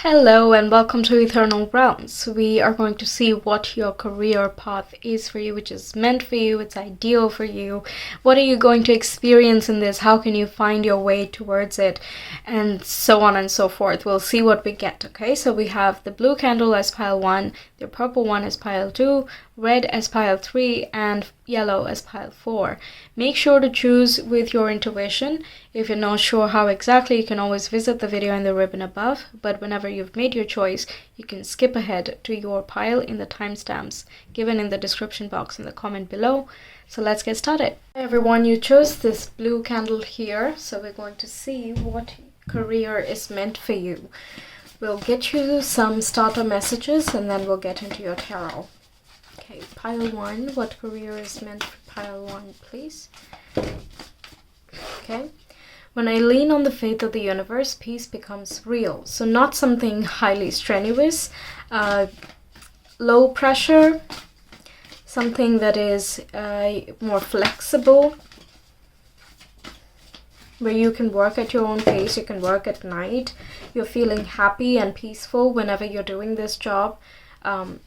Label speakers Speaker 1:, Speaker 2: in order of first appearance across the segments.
Speaker 1: Hello and welcome to Ethernal Realms. We are going to see what your career path is for you, which is meant for you, it's ideal for you. What are you going to experience in this? How can you find your way towards it? And so on and so forth. We'll see what we get, okay? So we have the blue candle as pile 1, the purple one as pile 2, red as pile 3, and yellow as pile 4. Make sure to choose with your intuition. If you're not sure how exactly, you can always visit the video in the ribbon above, but whenever you've made your choice, you can skip ahead to your pile in the timestamps given in the description box in the comment below. So let's get started. Hi everyone, you chose this blue candle here, so we're going to see what career is meant for you. We'll get you some starter messages and then we'll get into your tarot. Okay, pile 1, what career is meant for pile 1, please? Okay. When I lean on the faith of the universe, peace becomes real. So not something highly strenuous, low pressure, something that is more flexible, where you can work at your own pace, you can work at night, you're feeling happy and peaceful whenever you're doing this job.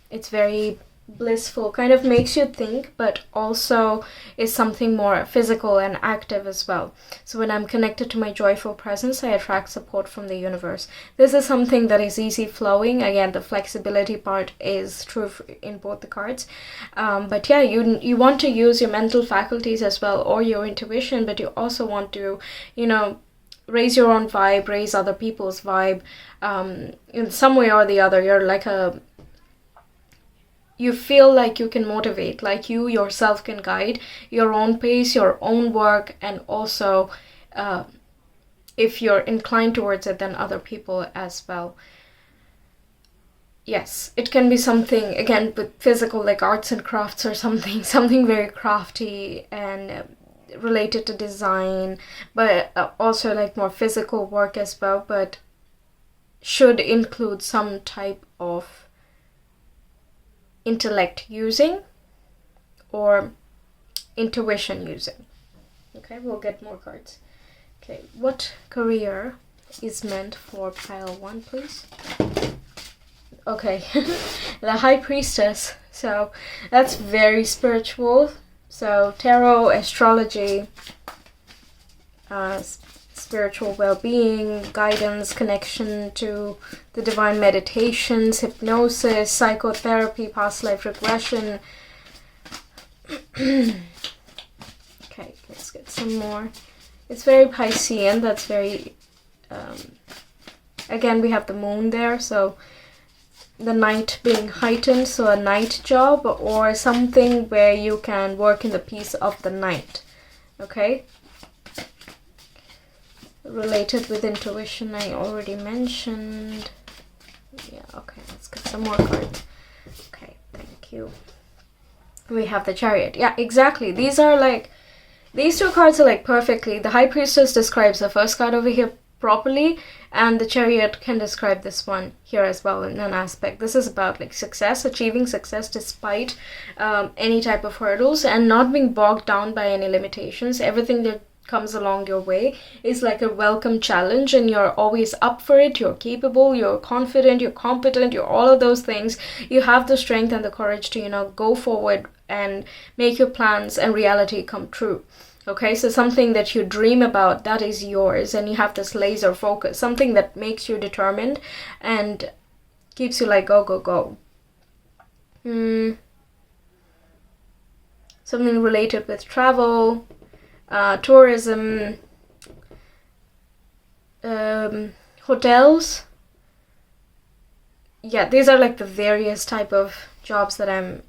Speaker 1: It's very blissful, kind of makes you think, but also is something more physical and active as well. So when I'm connected to my joyful presence, I attract support from the universe. This is something that is easy flowing. Again, the flexibility part is true in both the cards, but yeah, you want to use your mental faculties as well, or your intuition, but you also want to, you know, raise your own vibe, raise other people's vibe, in some way or the other. You're like you feel like you can motivate, like you yourself can guide your own pace, your own work, and also if you're inclined towards it, then other people as well. Yes, it can be something, again, with physical, like arts and crafts or something very crafty and related to design, but also like more physical work as well, but should include some type of intellect using or intuition using. Okay, we'll get more cards. Okay, what career is meant for pile 1, please? Okay, the High Priestess. So that's very spiritual. So tarot, astrology, spiritual well-being, guidance, connection to the divine, meditations, hypnosis, psychotherapy, past life regression. Okay, let's get some more. It's very Piscean. That's very again, we have the moon there, so the night being heightened, so a night job or something where you can work in the peace of the night. Okay, related with intuition, I already mentioned. Yeah, okay, let's get some more cards. Okay, thank you. We have the Chariot. Yeah, exactly. These two cards are like perfectly. The High Priestess describes the first card over here properly, and the Chariot can describe this one here as well in an aspect. This is about like success, achieving success despite any type of hurdles, and not being bogged down by any limitations. Everything that comes along your way is like a welcome challenge, and you're always up for it. You're capable, you're confident, you're competent, you're all of those things. You have the strength and the courage to, you know, go forward and make your plans and reality come true. Okay, so something that you dream about, that is yours, and you have this laser focus, something that makes you determined and keeps you like go, go, go. Something related with travel, tourism, hotels. Yeah, these are like the various type of jobs that I'm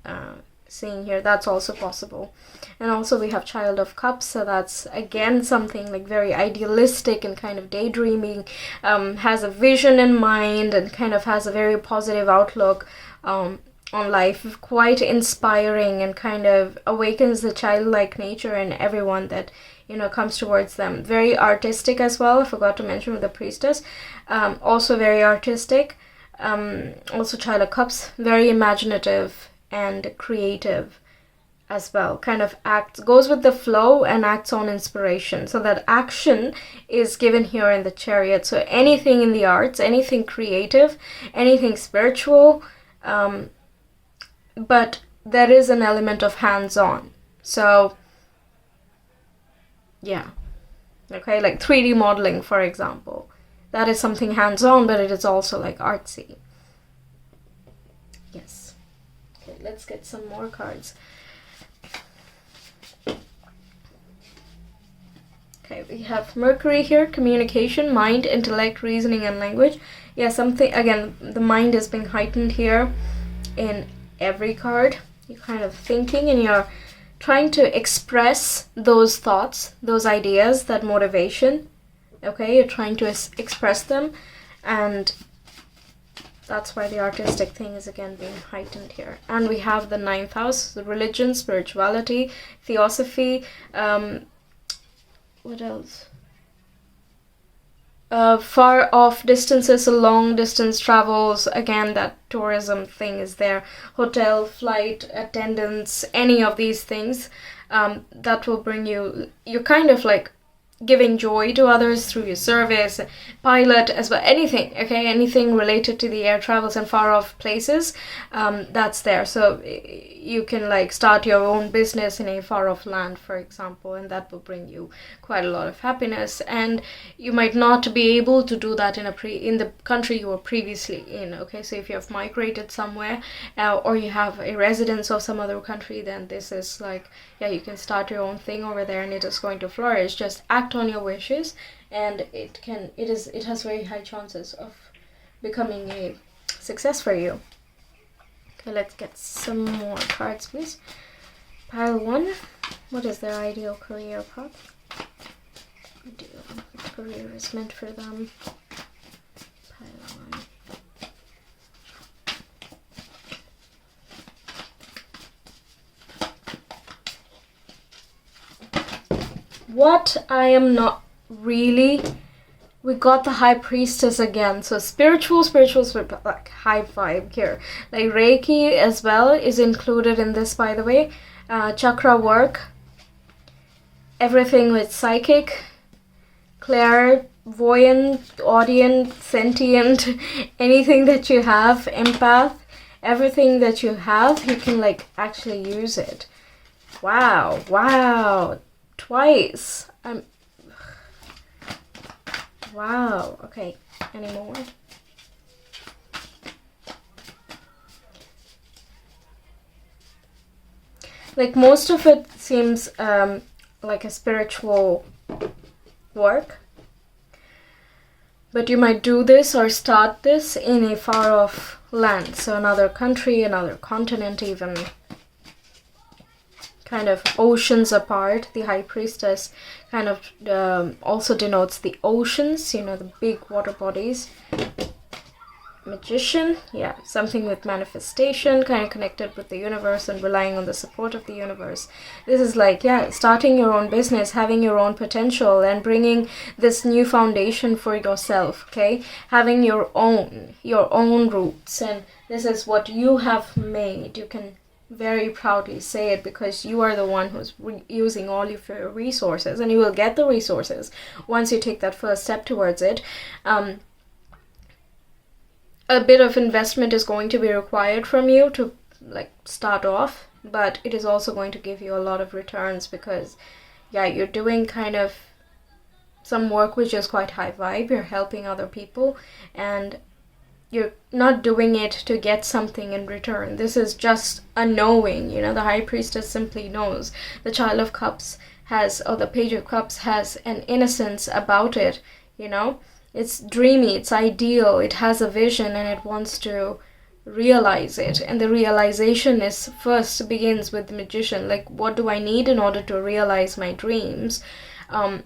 Speaker 1: seeing here. That's also possible. And also we have Child of Cups, so that's again something like very idealistic and kind of daydreaming, has a vision in mind and kind of has a very positive outlook on life, quite inspiring, and kind of awakens the childlike nature in everyone that, you know, comes towards them. Very artistic as well. I forgot to mention with the Priestess, also very artistic. Also Child of Cups, very imaginative and creative, as well, kind of goes with the flow and acts on inspiration. So that action is given here in the Chariot. So anything in the arts, anything creative, anything spiritual, but there is an element of hands-on. So yeah, okay, like 3D modeling, for example. That is something hands-on, but it is also like artsy. Yes. Okay, let's get some more cards. Okay, we have Mercury here, communication, mind, intellect, reasoning, and language. Yeah, something, again, the mind is being heightened here in every card. You're kind of thinking and you're trying to express those thoughts, those ideas, that motivation. Okay, you're trying to express them, and that's why the artistic thing is again being heightened here. And we have the 9th house, the religion, spirituality, theosophy, what else? Far off distances, long distance travels, again that tourism thing is there. Hotel, flight, attendance, any of these things that will bring you, you're kind of like giving joy to others through your service, pilot as well, anything, okay, anything related to the air travels and far off places, that's there. So you can like start your own business in a far off land, for example, and that will bring you quite a lot of happiness. And you might not be able to do that in the country you were previously in, okay. So if you have migrated somewhere or you have a residence of some other country, then this is like, yeah, you can start your own thing over there and it is going to flourish. Just act on your wishes and it has very high chances of becoming a success for you. Okay, let's get some more cards, please. Pile 1. What is their ideal career path? Ideal career is meant for them. Pile 1. What I am not really, we got the High Priestess again. So spiritual, like high vibe here. Like Reiki as well is included in this, by the way. Chakra work, everything with psychic, clairvoyant, audient, sentient, anything that you have, empath, everything that you have, you can like actually use it. Wow. Twice. Wow. Okay. Any more? Like most of it seems like a spiritual work, but you might do this or start this in a far off land, so another country, another continent, even kind of oceans apart. The High Priestess kind of also denotes the oceans, you know, the big water bodies. Magician, yeah, something with manifestation, kind of connected with the universe and relying on the support of the universe. This is like, yeah, starting your own business, having your own potential and bringing this new foundation for yourself, okay? Having your own roots, and this is what you have made. You can very proudly say it because you are the one who's using all of your resources, and you will get the resources once you take that first step towards it. A bit of investment is going to be required from you to like start off, but it is also going to give you a lot of returns because, yeah, you're doing kind of some work which is quite high vibe. You're helping other people and you're not doing it to get something in return. This is just a knowing, you know. The High Priestess simply knows. The Child of Cups has, or the Page of Cups has an innocence about it, you know. It's dreamy, it's ideal, it has a vision and it wants to realize it. And the realization is first begins with the Magician. Like, what do I need in order to realize my dreams? And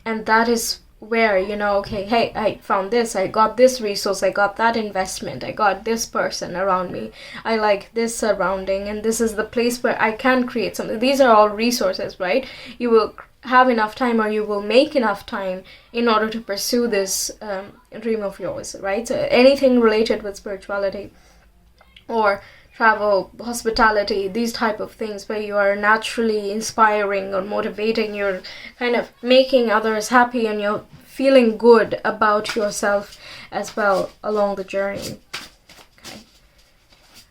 Speaker 1: that is where, you know, okay, hey, I found this, I got this resource, I got that investment, I got this person around me, I like this surrounding, and this is the place where I can create something. These are all resources, right? You will have enough time, or you will make enough time in order to pursue this dream of yours, right? So anything related with spirituality or travel, hospitality, these type of things where you are naturally inspiring or motivating, you're kind of making others happy and you're feeling good about yourself as well along the journey. Okay,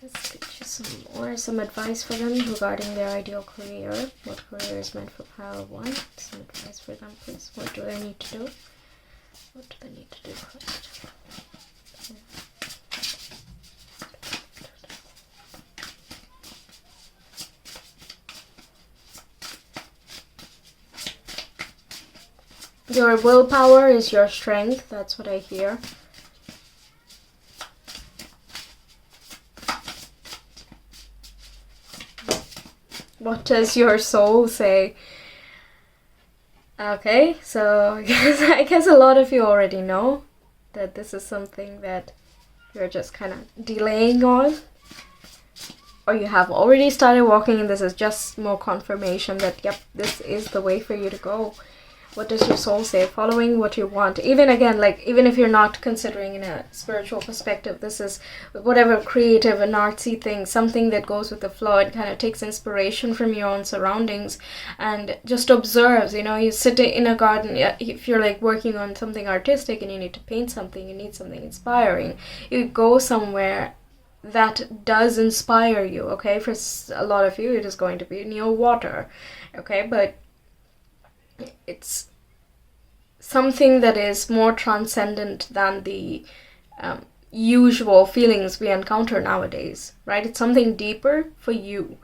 Speaker 1: let's get you some advice for them regarding their ideal career. What career is meant for pile 1? Some advice for them, please. What do they need to do? What do they need to do first? Your willpower is your strength. That's what I hear. What does your soul say? Okay, so I guess a lot of you already know that this is something that you're just kind of delaying on. Or you have already started walking and this is just more confirmation that, yep, this is the way for you to go. What does your soul say? Following what you want. Even again, like, even if you're not considering in a spiritual perspective, this is whatever creative and artsy thing, something that goes with the flow and kind of takes inspiration from your own surroundings and just observes. You know, you sit in a garden, if you're like working on something artistic and you need to paint something, you need something inspiring, you go somewhere that does inspire you. Okay, for a lot of you it is going to be near water. Okay, but it's something that is more transcendent than the usual feelings we encounter nowadays, right? It's something deeper for you.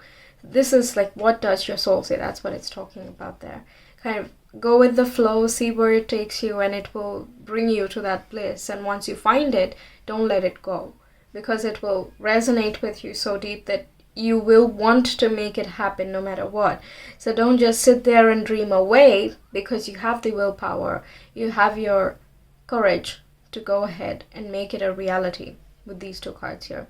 Speaker 1: This is like, what does your soul say? That's what it's talking about there. Kind of go with the flow, see where it takes you, and it will bring you to that bliss. And once you find it, don't let it go, because it will resonate with you so deep that you will want to make it happen no matter what. So don't just sit there and dream away, because you have the willpower, you have your courage to go ahead and make it a reality with these two cards here.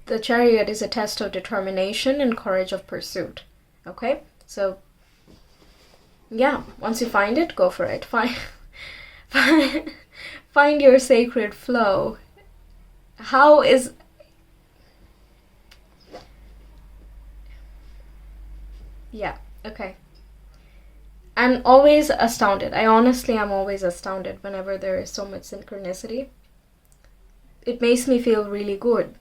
Speaker 1: The Chariot is a test of determination and courage of pursuit. Okay, so yeah, once you find it, go for it. Find your sacred flow. How is... Yeah, okay. I'm always astounded. I honestly am always astounded whenever there is so much synchronicity. It makes me feel really good.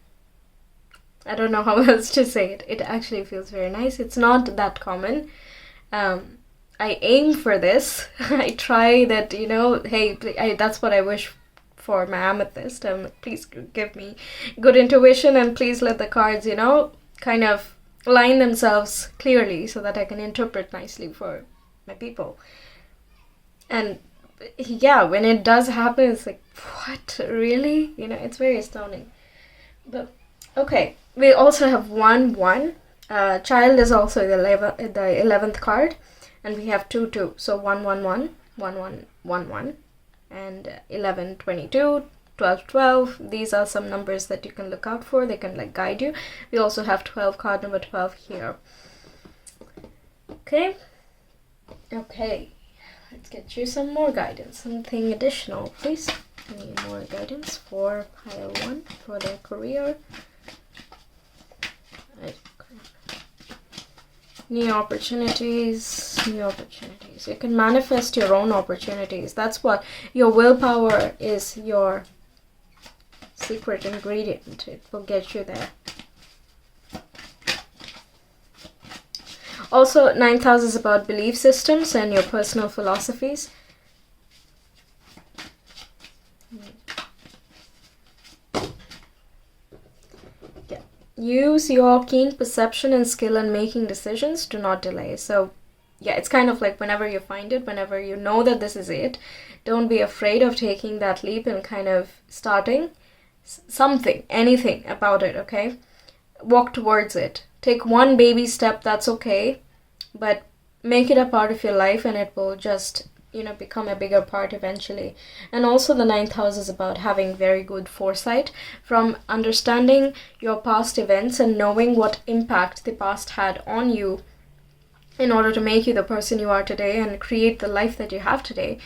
Speaker 1: I don't know how else to say it. It actually feels very nice. It's not that common. I aim for this. I try that, you know, hey, that's what I wish for my amethyst. Please give me good intuition and please let the cards, you know, kind of line themselves clearly so that I can interpret nicely for my people. And yeah, when it does happen, it's like, what, really? You know, it's very astounding. But okay, we also have 1-1. Child is also the 11th card, and we have 2-2. So 1-1-1, 1-1-1-1, and 11-22. 12-12, these are some numbers that you can look out for. They can like guide you. We also have 12, card number 12 here. Okay, let's get you some more guidance, something additional, please. I need more guidance for pile 1 for their career. New opportunities. You can manifest your own opportunities. That's what your willpower is, your secret ingredient. It will get you there. Also, 9th house is about belief systems and your personal philosophies. Yeah. Use your keen perception and skill in making decisions. Do not delay. So yeah, it's kind of like whenever you find it, whenever you know that this is it, don't be afraid of taking that leap and kind of starting something, anything about it, okay? Walk towards it. Take one baby step, that's okay, but make it a part of your life and it will just, you know, become a bigger part eventually. And also the 9th house is about having very good foresight from understanding your past events and knowing what impact the past had on you in order to make you the person you are today and create the life that you have today.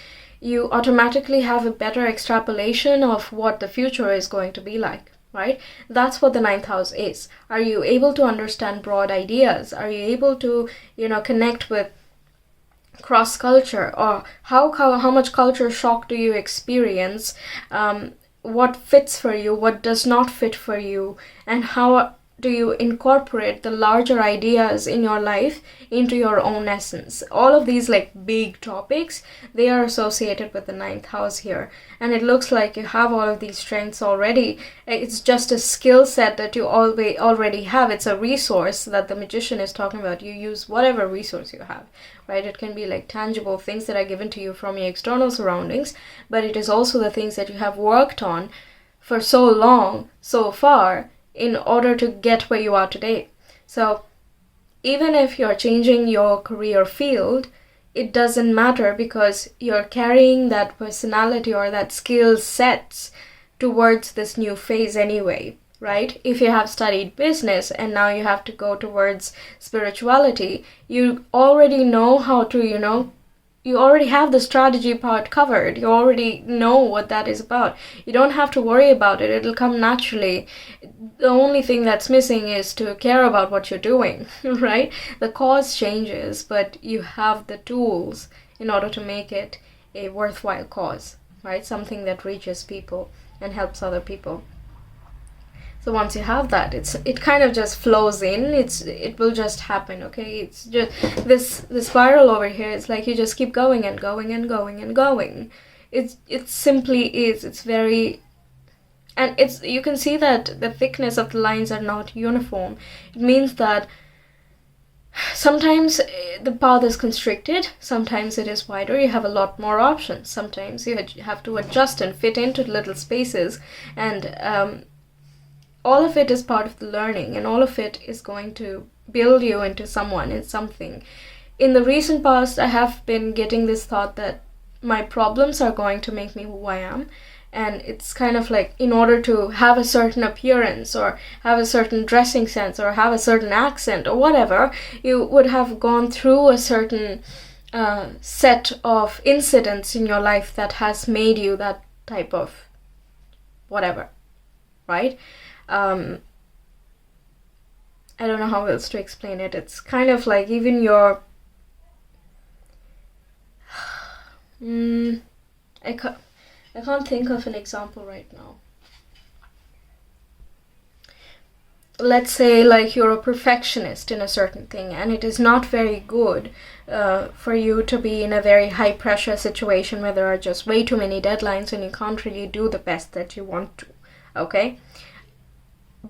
Speaker 1: You automatically have a better extrapolation of what the future is going to be like. right? That's what the ninth house is. Are you able to understand broad ideas? Are you able to, connect with cross culture? Or how much culture shock do you experience? What fits for you, what does not fit for you, and how do you incorporate the larger ideas in your life into your own essence? All of these like big topics, they are associated with the ninth house here. And it looks like you have all of these strengths already. It's just a skill set that you already have. It's a resource that the magician is talking about. You use whatever resource you have, right? It can be like tangible things that are given to you from your external surroundings, but it is also the things that you have worked on for so long, so far, in order to get where you are today. So even if you're changing your career field, it doesn't matter, because you're carrying that personality or that skill sets towards this new phase anyway, right? If you have studied business and now you have to go towards spirituality, you already know how to, you already have the strategy part covered. You already know what that is about. You don't have to worry about it. It'll come naturally. The only thing that's missing is to care about what you're doing, right? The cause changes, but you have the tools in order to make it a worthwhile cause, right? Something that reaches people and helps other people. So once you have that, it kind of just flows in. It will just happen, okay? It's just this spiral over here. It's like you just keep going and going and going and going. It simply is. It's very, and you can see that the thickness of the lines are not uniform. It means that sometimes the path is constricted, sometimes it is wider, you have a lot more options. Sometimes you have to adjust and fit into little spaces, and all of it is part of the learning, and all of it is going to build you into someone and something. In the recent past, I have been getting this thought that my problems are going to make me who I am. And it's kind of like, in order to have a certain appearance or have a certain dressing sense or have a certain accent or whatever, you would have gone through a certain set of incidents in your life that has made you that type of whatever, right? I don't know how else to explain it. It's kind of like even your I can't think of an example right now. Let's say like you're a perfectionist in a certain thing, and it is not very good for you to be in a very high pressure situation where there are just way too many deadlines and you can't really do the best that you want to, okay?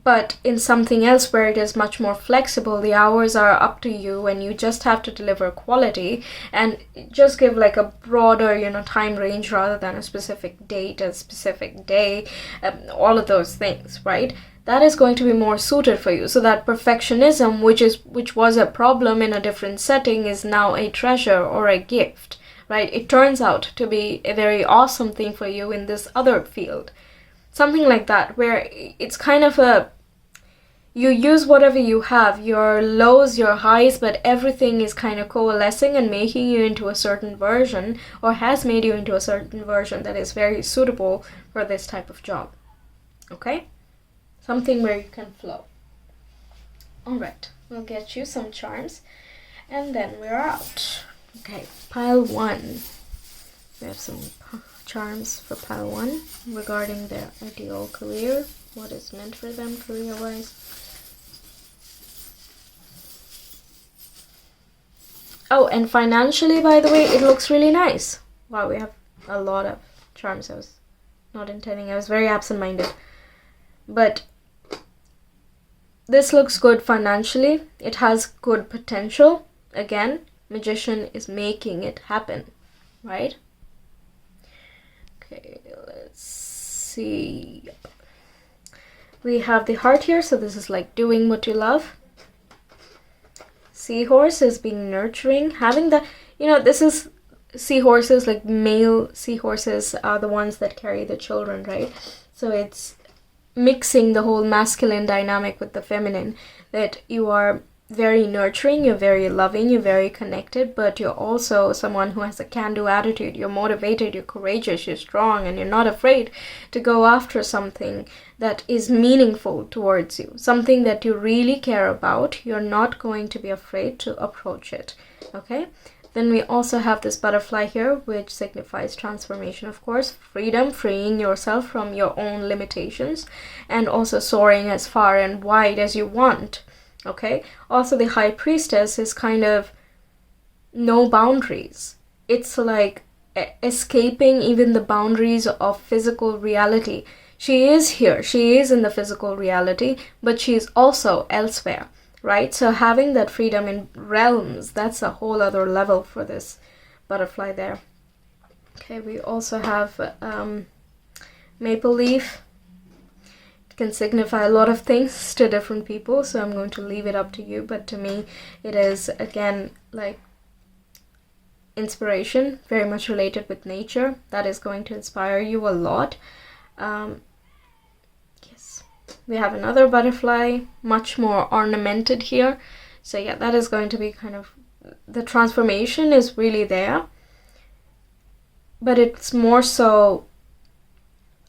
Speaker 1: But in something else where it is much more flexible, the hours are up to you and you just have to deliver quality and just give like a broader, time range rather than a specific date, a specific day, all of those things, right? That is going to be more suited for you. So that perfectionism, which was a problem in a different setting, is now a treasure or a gift, right? It turns out to be a very awesome thing for you in this other field. Something like that, where it's kind of you use whatever you have, your lows, your highs, but everything is kind of coalescing and making you into a certain version, or has made you into a certain version that is very suitable for this type of job. Okay? Something where you can flow. Alright, we'll get you some charms, and then we're out. Okay, pile 1. We have some charms for pile 1 regarding their ideal career, what is meant for them career-wise. Oh, and financially, by the way, it looks really nice. Wow, we have a lot of charms. I was not intending. I was very absent-minded. But this looks good financially. It has good potential. Again, magician is making it happen, right? Okay, let's see. We have the heart here, so this is like doing what you love. Seahorse is being nurturing, having the, this is seahorses, like male seahorses are the ones that carry the children, right? So it's mixing the whole masculine dynamic with the feminine, that you are very nurturing, you're very loving, you're very connected, but you're also someone who has a can-do attitude. You're motivated, you're courageous, you're strong, and you're not afraid to go after something that is meaningful towards you, something that you really care about. You're not going to be afraid to approach it. Okay? Then we also have this butterfly here, which signifies transformation, of course, freedom, freeing yourself from your own limitations, and also soaring as far and wide as you want. Okay, also the high priestess is kind of no boundaries. It's like escaping even the boundaries of physical reality. She is here, she is in the physical reality, but she is also elsewhere, right? So having that freedom in realms, that's a whole other level for this butterfly there. Okay, we also have maple leaf. Can signify a lot of things to different people, so I'm going to leave it up to you, but to me it is again like inspiration, very much related with nature. That is going to inspire you a lot. Yes, we have another butterfly, much more ornamented here, so yeah, that is going to be kind of, the transformation is really there, but it's more so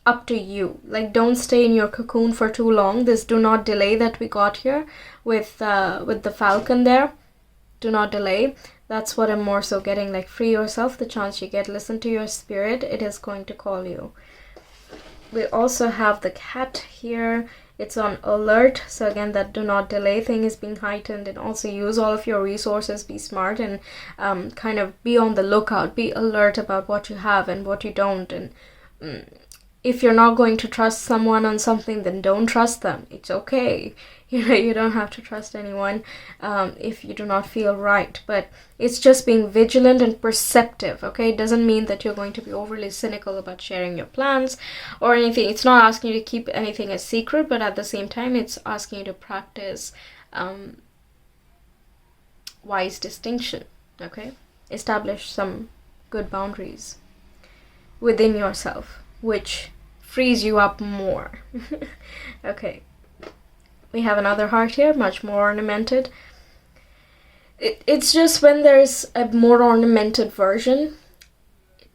Speaker 1: up to you. Like, don't stay in your cocoon for too long. This do not delay that we got here with the falcon there. Do not delay. That's what I'm more so getting, like free yourself, the chance you get, listen to your spirit, it is going to call you. We also have the cat here. It's on alert, so again that do not delay thing is being heightened, and also use all of your resources, be smart, and kind of be on the lookout, be alert about what you have and what you don't, and if you're not going to trust someone on something, then don't trust them. It's okay. You know, you don't have to trust anyone if you do not feel right. But it's just being vigilant and perceptive, okay? It doesn't mean that you're going to be overly cynical about sharing your plans or anything. It's not asking you to keep anything a secret, but at the same time, it's asking you to practice wise distinction, okay? Establish some good boundaries within yourself, which frees you up more. Okay, we have another heart here, much more ornamented. It's just when there's a more ornamented version,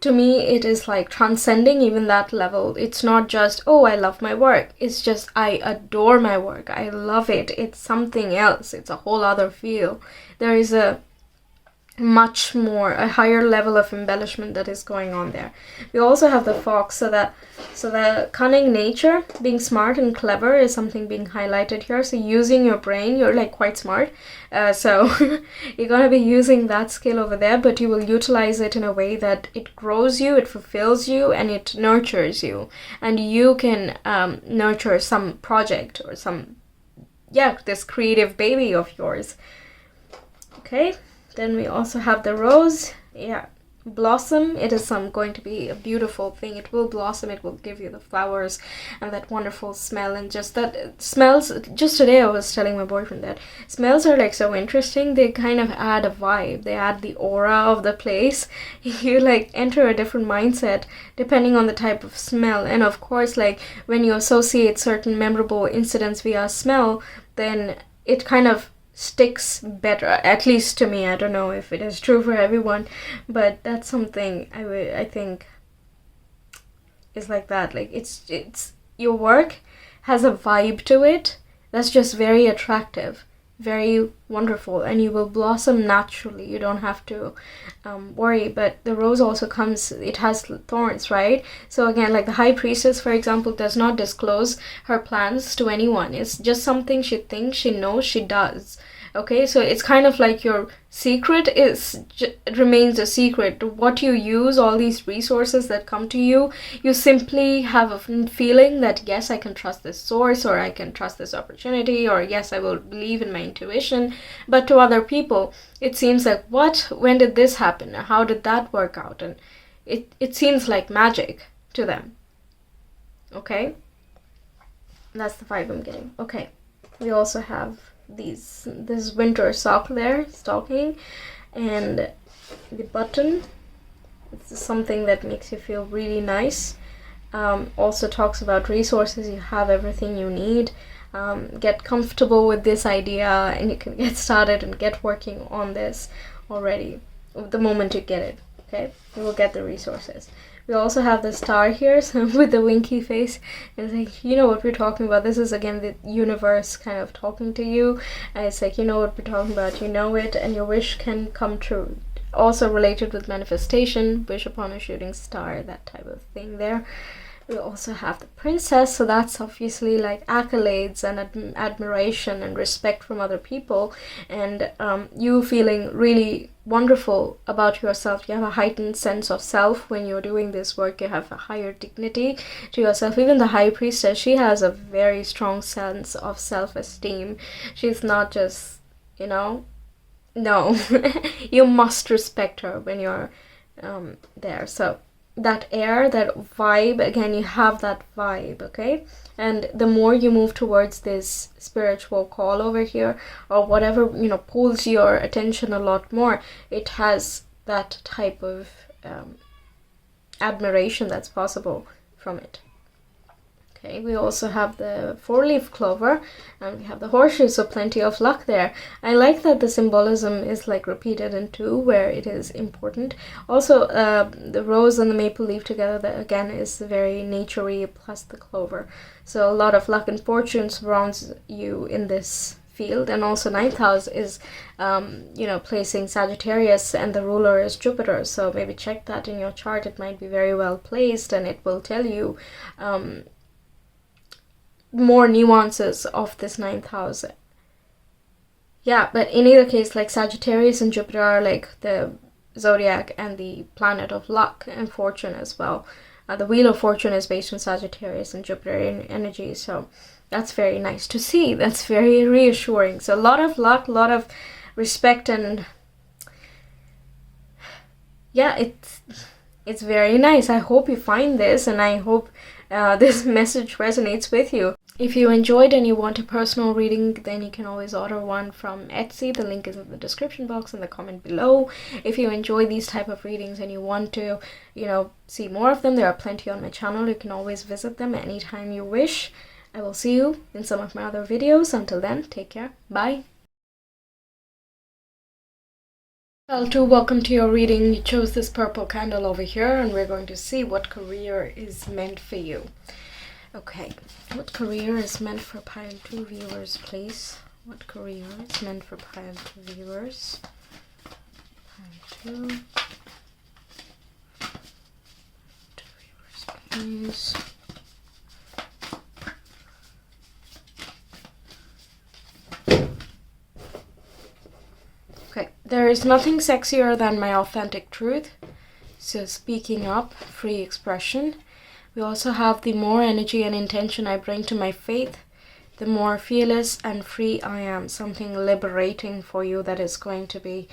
Speaker 1: to me it is like transcending even that level. It's not just, oh, I love my work. It's just, I adore my work. I love it. It's something else. It's a whole other feel. There is a higher level of embellishment that is going on there. We also have the fox, so the cunning nature, being smart and clever, is something being highlighted here. So using your brain, you're like quite smart, so you're going to be using that skill over there, but you will utilize it in a way that it grows you, it fulfills you, and it nurtures you, and you can nurture some project or this creative baby of yours. Okay. Then we also have the rose. Yeah, blossom. It is going to be a beautiful thing. It will blossom. It will give you the flowers and that wonderful smell. And just that smells. Just today I was telling my boyfriend that smells are like so interesting. They kind of add a vibe. They add the aura of the place. You like enter a different mindset depending on the type of smell. And of course, like when you associate certain memorable incidents via smell, then it kind of sticks better, at least to me. I don't know if it is true for everyone, but that's something I think is like that. Like it's your work has a vibe to it that's just very attractive, very wonderful, and you will blossom naturally. You don't have to worry. But the rose also comes, it has thorns, right? So again, like the high priestess, for example, does not disclose her plans to anyone. It's just something she thinks, she knows, she does. Okay, so it's kind of like your secret remains a secret. What you use, all these resources that come to you, you simply have a feeling that yes, I can trust this source, or I can trust this opportunity, or yes, I will believe in my intuition. But to other people, it seems like, what? When did this happen? How did that work out? And it seems like magic to them. Okay, that's the vibe I'm getting. Okay, we also have this winter stocking, and the button. It's something that makes you feel really nice. Also talks about resources. You have everything you need. get comfortable with this idea, and you can get started and get working on this already the moment you get it. Okay, you will get the resources. We also have the star here, so with the winky face. It's like, you know what we're talking about. This is again the universe kind of talking to you, and it's like, you know what we're talking about, you know it, and your wish can come true. Also related with manifestation, wish upon a shooting star, that type of thing there. We also have the princess, so that's obviously like accolades and admiration and respect from other people, and you feeling really wonderful about yourself. You have a heightened sense of self when you're doing this work. You have a higher dignity to yourself. Even the high priestess, she has a very strong sense of self-esteem. She's not just, you know, no, you must respect her when you're there. So that air, that vibe, again, you have that vibe, okay? And the more you move towards this spiritual call over here, or whatever, you know, pulls your attention a lot more, it has that type of admiration that's possible from it. Okay, we also have the 4-leaf clover, and we have the horseshoe, so plenty of luck there. I like that the symbolism is like repeated in 2 where it is important. Also, the rose and the maple leaf together, that again is very naturey, plus the clover. So a lot of luck and fortune surrounds you in this field. And also 9th house is, you know, placing Sagittarius, and the ruler is Jupiter. So maybe check that in your chart. It might be very well placed, and it will tell you more nuances of this 9th house. Yeah, but in either case, like Sagittarius and Jupiter are like the zodiac and the planet of luck and fortune as well. The wheel of fortune is based on Sagittarius and Jupiter in energy, so that's very nice to see. That's very reassuring. So a lot of luck, a lot of respect, and yeah, it's very nice. I hope you find this, and I hope this message resonates with you. If you enjoyed and you want a personal reading, then you can always order one from Etsy. The link is in the description box and the comment below. If you enjoy these type of readings and you want to, you know, see more of them, there are plenty on my channel. You can always visit them anytime you wish. I will see you in some of my other videos. Until then, take care. Bye. Well, welcome to your reading. You chose this purple candle over here, and we're going to see what career is meant for you. Okay, what career is meant for pile 2 viewers, please? What career is meant for pile 2 viewers? Pile 2. 2 viewers, please. Okay, there is nothing sexier than my authentic truth. So speaking up, free expression. We also have the more energy and intention I bring to my faith, the more fearless and free I am. Something liberating for you that is going to be...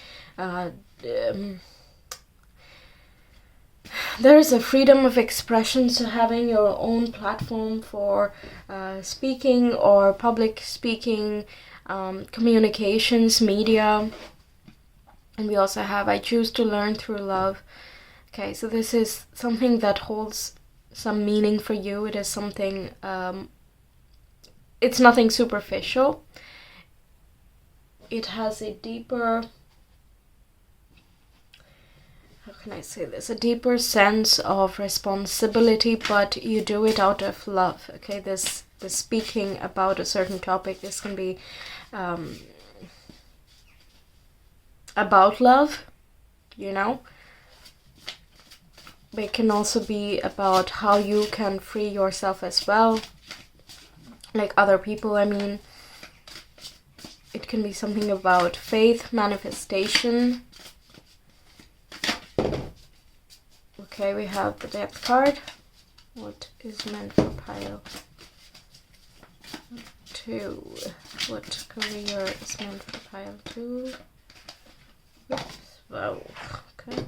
Speaker 1: there is a freedom of expression, so having your own platform for speaking or public speaking, communications, media. And we also have I choose to learn through love. Okay, so this is something that holds some meaning for you. It is something, it's nothing superficial. It has a deeper, how can I say this, a deeper sense of responsibility, but you do it out of love. Okay, this speaking about a certain topic, this can be about love, you know. But it can also be about how you can free yourself as well, like other people. I mean, it can be something about faith, manifestation. Okay, we have the Death card. What is meant for pile 2? What career is meant for pile 2? Oops. Wow. Okay.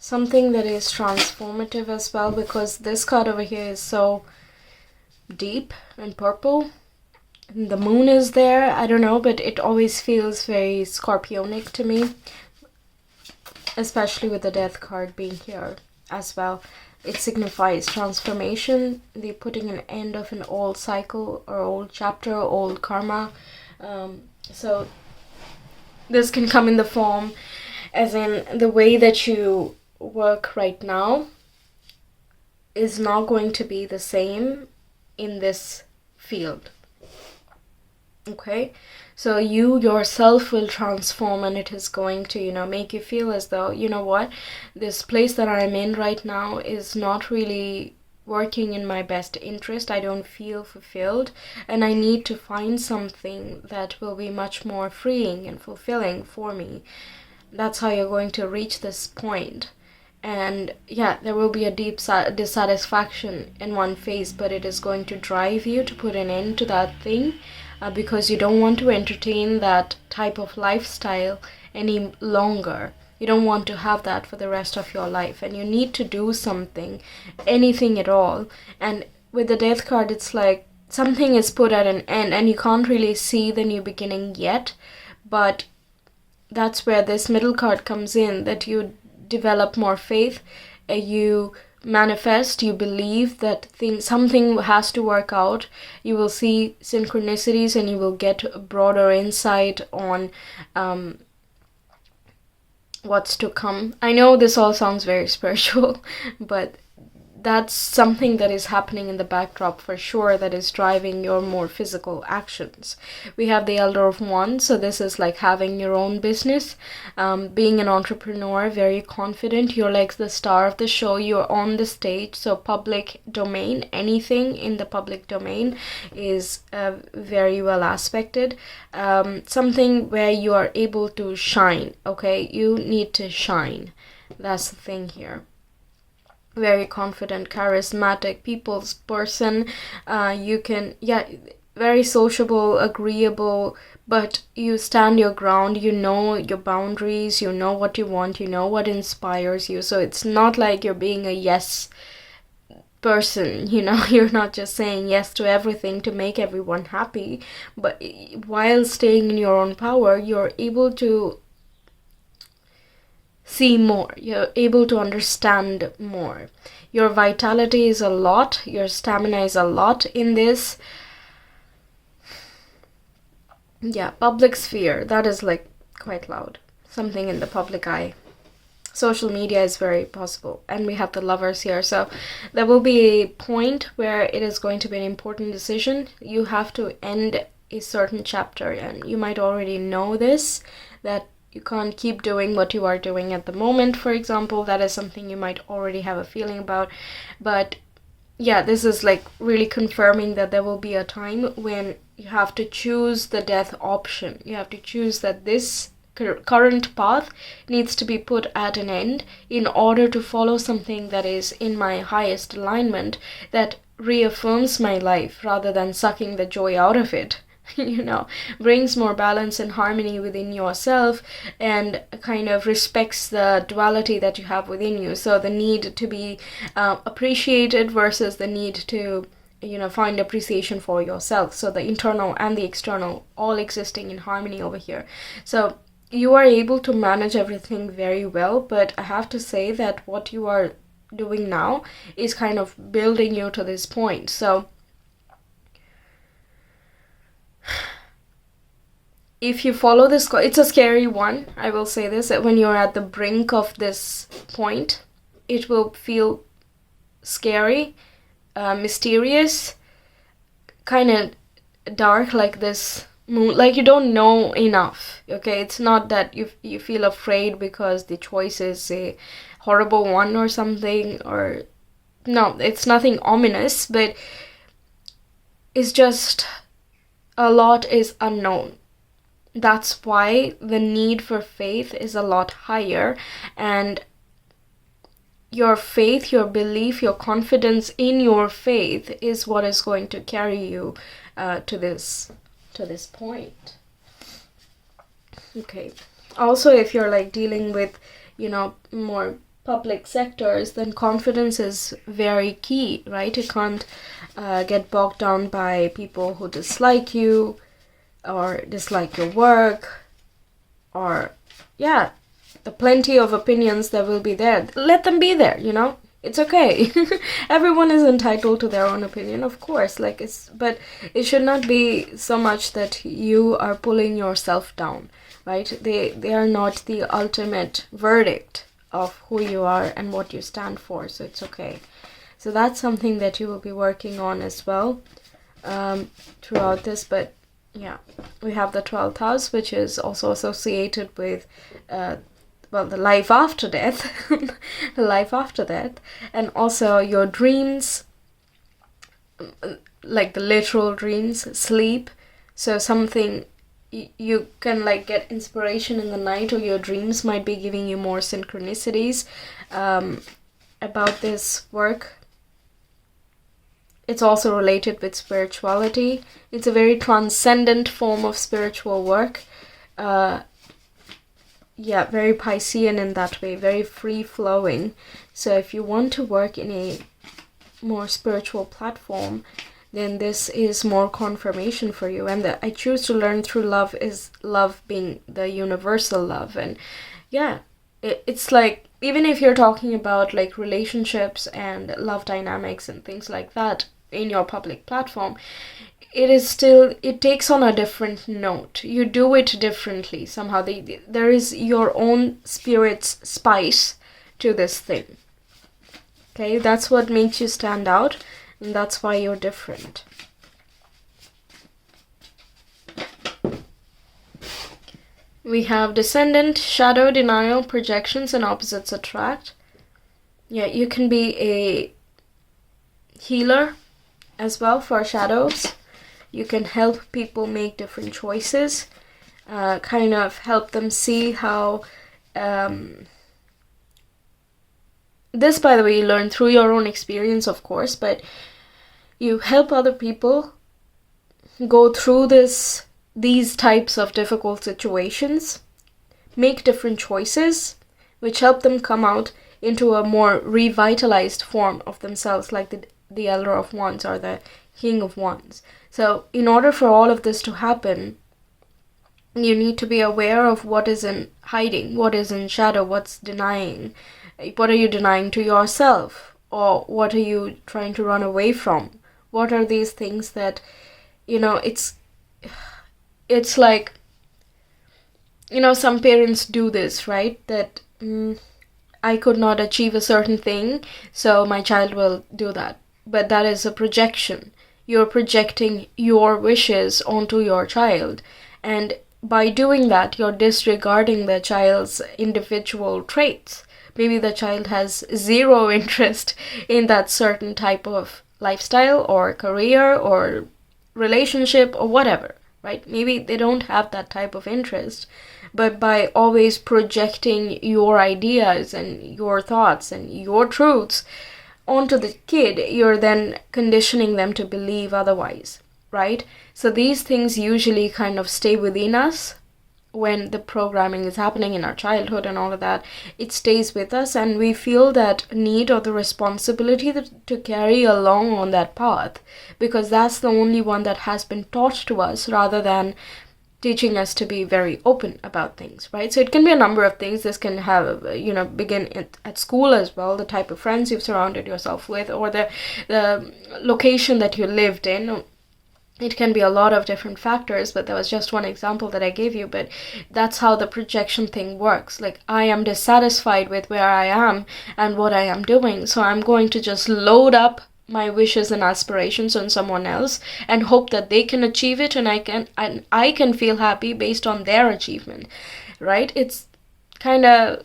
Speaker 1: Something that is transformative as well, because this card over here is so deep and purple. And the moon is there. I don't know, but it always feels very scorpionic to me, especially with the Death card being here. as well. It signifies transformation, the putting an end of an old cycle or old chapter, old karma. So this can come in the form as in the way that you work right now is not going to be the same in this field. Okay, so you yourself will transform, and it is going to, make you feel as though, what, this place that I'm in right now is not really working in my best interest. I don't feel fulfilled, and I need to find something that will be much more freeing and fulfilling for me. That's how you're going to reach this point. And yeah, there will be a deep dissatisfaction in one phase, but it is going to drive you to put an end to that thing, because you don't want to entertain that type of lifestyle any longer. You don't want to have that for the rest of your life, and you need to do something, anything at all. And with the death card, it's like something is put at an end, and you can't really see the new beginning yet, but that's where this middle card comes in, that you develop more faith, you manifest, you believe that something has to work out, you will see synchronicities, and you will get a broader insight on what's to come. I know this all sounds very spiritual, but that's something that is happening in the backdrop for sure, that is driving your more physical actions. We have the Elder of Wands, so this is like having your own business, being an entrepreneur, very confident. You're like the star of the show, you're on the stage. So public domain, anything in the public domain is very well aspected. Something where you are able to shine. Okay, you need to shine. That's the thing here. Very confident, charismatic, people's person. You can, very sociable, agreeable, but you stand your ground. You know your boundaries, you know what you want, you know what inspires you. So it's not like you're being a yes person, you're not just saying yes to everything to make everyone happy, but while staying in your own power, you're able to see more, you're able to understand more. Your vitality is a lot, your stamina is a lot in this. Yeah, public sphere, that is like quite loud, something in the public eye. Social media is very possible, and we have the Lovers here, so there will be a point where it is going to be an important decision. You have to end a certain chapter, and you might already know this, that you can't keep doing what you are doing at the moment, for example. That is something you might already have a feeling about. But yeah, this is like really confirming that there will be a time when you have to choose the death option. You have to choose that this current path needs to be put at an end in order to follow something that is in my highest alignment, that reaffirms my life rather than sucking the joy out of it. Brings more balance and harmony within yourself, and kind of respects the duality that you have within you. So the need to be appreciated versus the need to find appreciation for yourself. So the internal and the external all existing in harmony over here. So you are able to manage everything very well, but I have to say that what you are doing now is kind of building you to this point. So if you follow this, it's a scary one, I will say this, that when you're at the brink of this point, it will feel scary, mysterious, kind of dark, like this moon, like you don't know enough. Okay, it's not that you feel afraid because the choice is a horrible one or something, or no, it's nothing ominous, but it's just a lot is unknown. That's why the need for faith is a lot higher, and your faith, your belief, your confidence in your faith is what is going to carry you to this point. Okay. Also, if you're like dealing with, more public sectors, then confidence is very key, right? You can't get bogged down by people who dislike you or dislike your work, or plenty of opinions that will be there. Let them be there, you know? It's okay. Everyone is entitled to their own opinion, of course. But it should not be so much that you are pulling yourself down, right? They are not the ultimate verdict of who you are and what you stand for, so it's okay. So that's something that you will be working on as well throughout this. But yeah, we have the 12th house, which is also associated with the life after death, the life after death, and also your dreams, like the literal dreams, sleep. So something you can like get inspiration in the night, or your dreams might be giving you more synchronicities about this work. It's also related with spirituality. It's a very transcendent form of spiritual work. Very Piscean in that way, very free-flowing. So if you want to work in a more spiritual platform, then this is more confirmation for you. And the I choose to learn through love is love being the universal love. And yeah, it's like, even if you're talking about like relationships and love dynamics and things like that in your public platform, it takes on a different note. You do it differently somehow. There is your own spirit's spice to this thing. Okay, that's what makes you stand out, and that's why you're different. We have descendant, shadow, denial, projections, and opposites attract. Yeah, you can be a healer as well for shadows. You can help people make different choices, kind of help them see how... this, by the way, you learn through your own experience, of course, but you help other people go through these types of difficult situations, make different choices, which help them come out into a more revitalized form of themselves, like the Elder of Wands or the King of Wands. So in order for all of this to happen, you need to be aware of what is in hiding, what is in shadow, what's denying. What are you denying to yourself? Or what are you trying to run away from? What are these things that, it's like, some parents do this, right? That I could not achieve a certain thing, so my child will do that. But that is a projection. You're projecting your wishes onto your child. And by doing that, you're disregarding the child's individual traits. Maybe the child has zero interest in that certain type of lifestyle or career or relationship or whatever, right? Maybe they don't have that type of interest. But by always projecting your ideas and your thoughts and your truths onto the kid, you're then conditioning them to believe otherwise, right? So these things usually kind of stay within us when the programming is happening in our childhood and all of that. It stays with us, and we feel that need or the responsibility to carry along on that path, because that's the only one that has been taught to us, rather than teaching us to be very open about things, right? So it can be a number of things. This can have, begin at school as well, the type of friends you've surrounded yourself with, or the location that you lived in. It can be a lot of different factors, but that was just one example that I gave you. But that's how the projection thing works. Like, I am dissatisfied with where I am and what I am doing, so I'm going to just load up my wishes and aspirations on someone else and hope that they can achieve it, and I can feel happy based on their achievement, right? It's kind of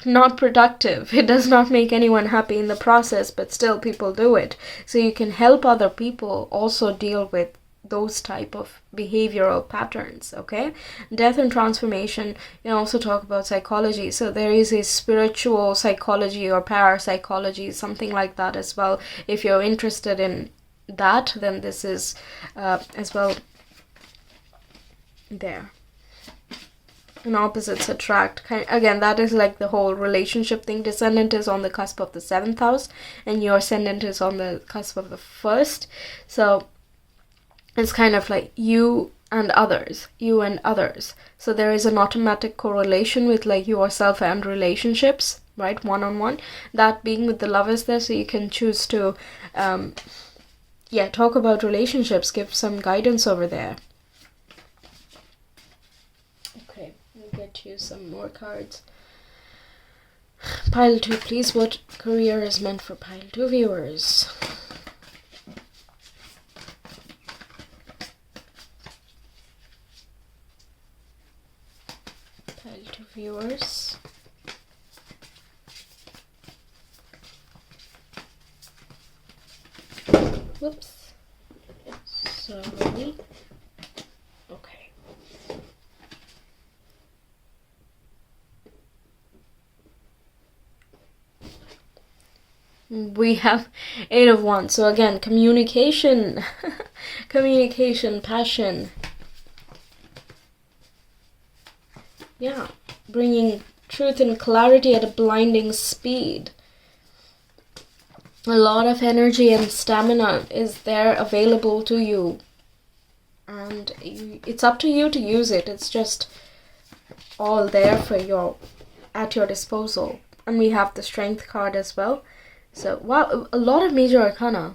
Speaker 1: not productive. It does not make anyone happy in the process, but still people do it. So you can help other people also deal with those type of behavioral patterns, okay? Death and transformation, you can also talk about psychology. So there is a spiritual psychology or parapsychology, something like that as well. If you're interested in that, then this is as well there. And opposites attract. Again, that is like the whole relationship thing. Descendant is on the cusp of the 7th house, and your ascendant is on the cusp of the 1st. So it's kind of like you and others, you and others. So there is an automatic correlation with like yourself and relationships, right? One-on-one. That being with the love is there, so you can choose to talk about relationships, give some guidance over there. Okay, we'll get you some more cards. Pile 2, please. What career is meant for Pile 2 viewers? Pile 2 viewers. Whoops. Sorry. Okay. We have 8 of Wands. So again, communication. Communication, passion. Yeah. Bringing truth and clarity at a blinding speed. A lot of energy and stamina is there available to you. And it's up to you to use it. It's just all there for at your disposal. And we have the Strength card as well. So, wow, a lot of major arcana.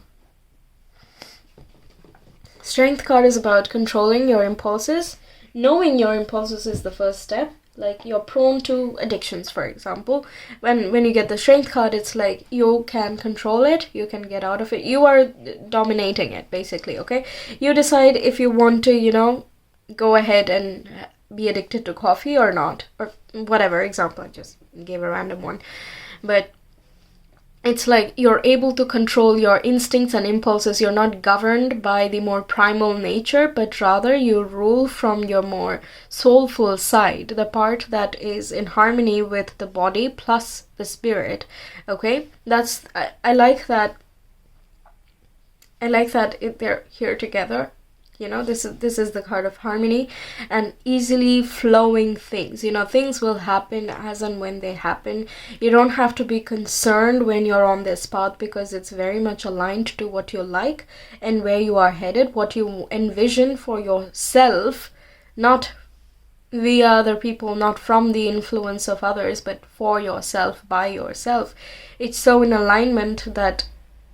Speaker 1: Strength card is about controlling your impulses. Knowing your impulses is the first step. Like, you're prone to addictions, for example. When you get the Strength card, it's like you can control it, you can get out of it. You are dominating it, basically, okay? You decide if you want to, go ahead and be addicted to coffee or not. Or whatever, example, I just gave a random one. But it's like you're able to control your instincts and impulses. You're not governed by the more primal nature, but rather you rule from your more soulful side, the part that is in harmony with the body plus the spirit. Okay, I like that. I like that they're here together. This is the card of harmony and easily flowing things. Things will happen as and when they happen. You don't have to be concerned when you're on this path because it's very much aligned to what you like and where you are headed, what you envision for yourself, not via other people, not from the influence of others, but for yourself, by yourself. It's so in alignment that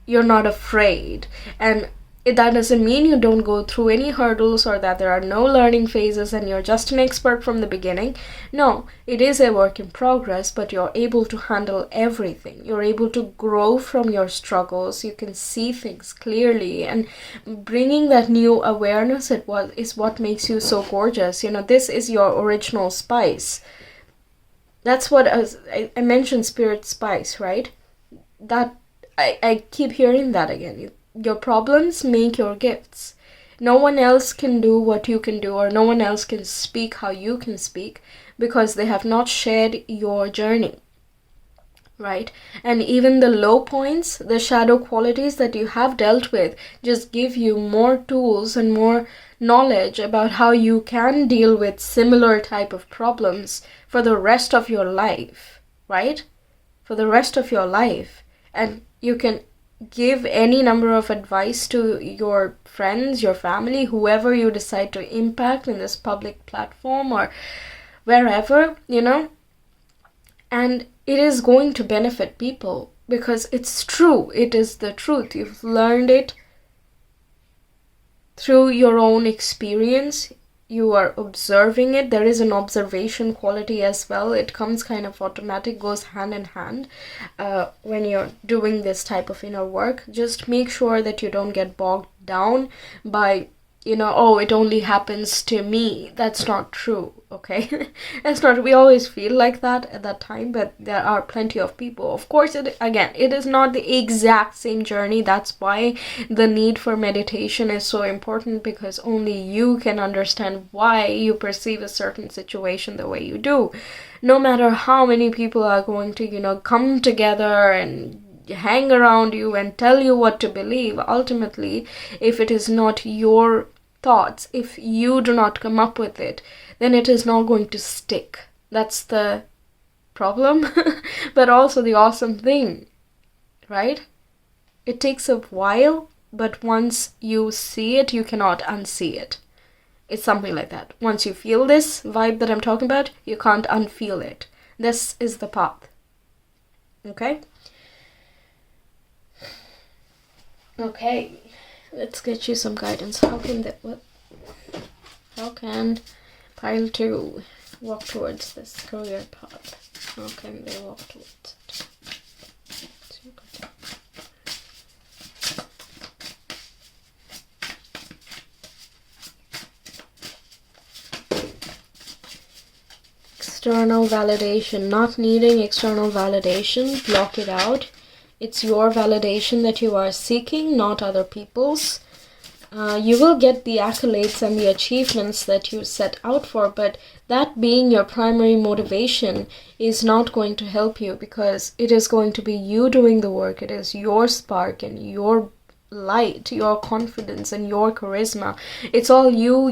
Speaker 1: you're not afraid. And that doesn't mean you don't go through any hurdles or that there are no learning phases and you're just an expert from the beginning. No, it is a work in progress, but you're able to handle everything. You're able to grow from your struggles. You can see things clearly, and bringing that new awareness is what makes you so gorgeous. This is your original spice. That's what I mentioned, spirit spice, right? That I keep hearing that again. Your problems make your gifts. No one else can do what you can do, or no one else can speak how you can speak because they have not shared your journey, right? And even the low points, the shadow qualities that you have dealt with just give you more tools and more knowledge about how you can deal with similar type of problems for the rest of your life, right? For the rest of your life. And you can give any number of advice to your friends, your family, whoever you decide to impact in this public platform or wherever, and it is going to benefit people because it's true. It is the truth. You've learned it through your own experience. You are observing it. There is an observation quality as well. It comes kind of automatic, goes hand in hand when you're doing this type of inner work. Just make sure that you don't get bogged down by, oh, it only happens to me. That's not true, okay? That's not, we always feel like that at that time, but there are plenty of people. Of course, it is not the exact same journey. That's why the need for meditation is so important, because only you can understand why you perceive a certain situation the way you do. No matter how many people are going to, come together and hang around you and tell you what to believe, ultimately, if it is not your thoughts, if you do not come up with it, then it is not going to stick. That's the problem, but also the awesome thing, right? It takes a while, but once you see it, you cannot unsee it. It's something like that. Once you feel this vibe that I'm talking about, you can't unfeel it. This is the path. Okay? Okay. Let's get you some guidance. How can pile 2 walk towards this career path? How can they walk towards it? External validation. Not needing external validation. Block it out. It's your validation that you are seeking, not other people's. You will get the accolades and the achievements that you set out for, but that being your primary motivation is not going to help you, because it is going to be you doing the work. It is your spark and your light, your confidence and your charisma. It's all you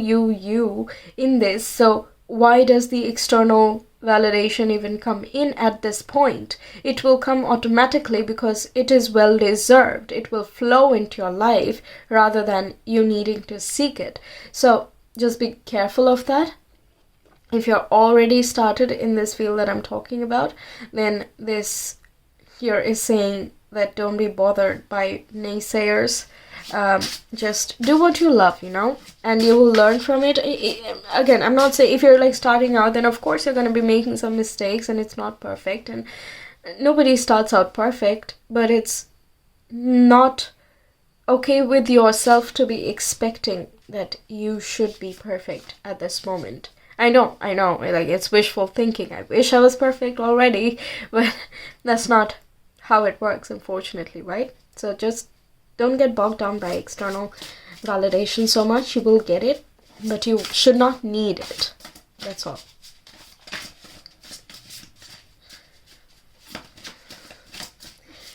Speaker 1: in this. So why does the external validation even come in at this point? It will come automatically because it is well deserved. It will flow into your life rather than you needing to seek it. So just be careful of that. If you're already started in this field that I'm talking about, then this here is saying that don't be bothered by naysayers. Just do what you love, and you will learn from it. Again, I'm not saying if you're like starting out, then of course you're going to be making some mistakes and it's not perfect, and nobody starts out perfect, but it's not okay with yourself to be expecting that you should be perfect at this moment. I know, like it's wishful thinking. I wish I was perfect already, but that's not how it works, unfortunately, right? So just don't get bogged down by external validation so much. You will get it, but you should not need it. That's all.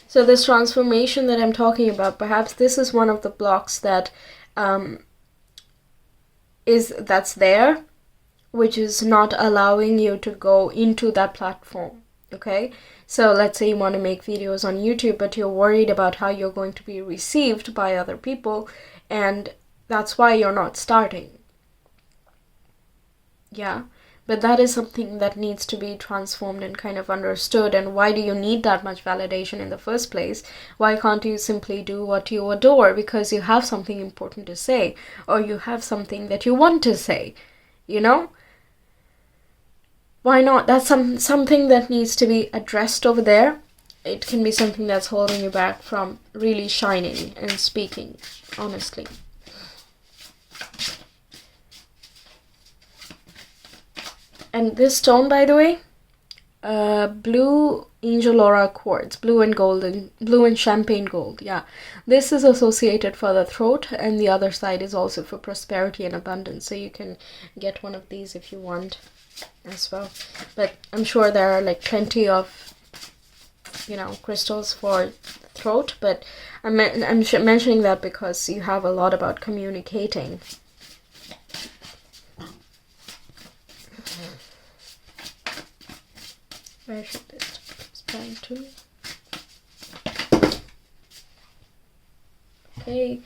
Speaker 1: So this transformation that I'm talking about, perhaps this is one of the blocks that that's there, which is not allowing you to go into that platform. Okay, so let's say you want to make videos on YouTube, but you're worried about how you're going to be received by other people, and that's why you're not starting. Yeah, but that is something that needs to be transformed and kind of understood. And why do you need that much validation in the first place? Why can't you simply do what you adore because you have something important to say, or you have something that you want to say, Why not? That's something that needs to be addressed over there. It can be something that's holding you back from really shining and speaking honestly. And this stone, by the way, blue angel aura quartz, blue and champagne gold. Yeah, this is associated for the throat, and the other side is also for prosperity and abundance. So you can get one of these if you want as well, but I'm sure there are like plenty of crystals for throat, but I'm mentioning that because you have a lot about communicating. Where should this span to? Okay,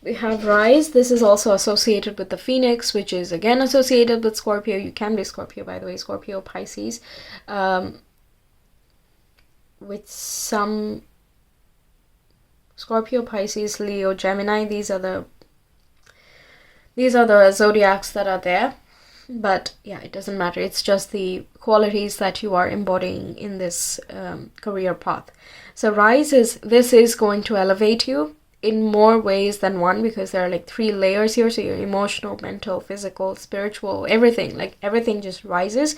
Speaker 1: we have Rise. This is also associated with the Phoenix, which is again associated with Scorpio. You can be Scorpio, by the way, Scorpio, Pisces. With some Scorpio, Pisces, Leo, Gemini. These are the zodiacs that are there. But yeah, it doesn't matter. It's just the qualities that you are embodying in this career path. So Rise this is going to elevate you in more ways than one, because there are like 3 layers here. So your emotional, mental, physical, spiritual, everything, like everything just rises.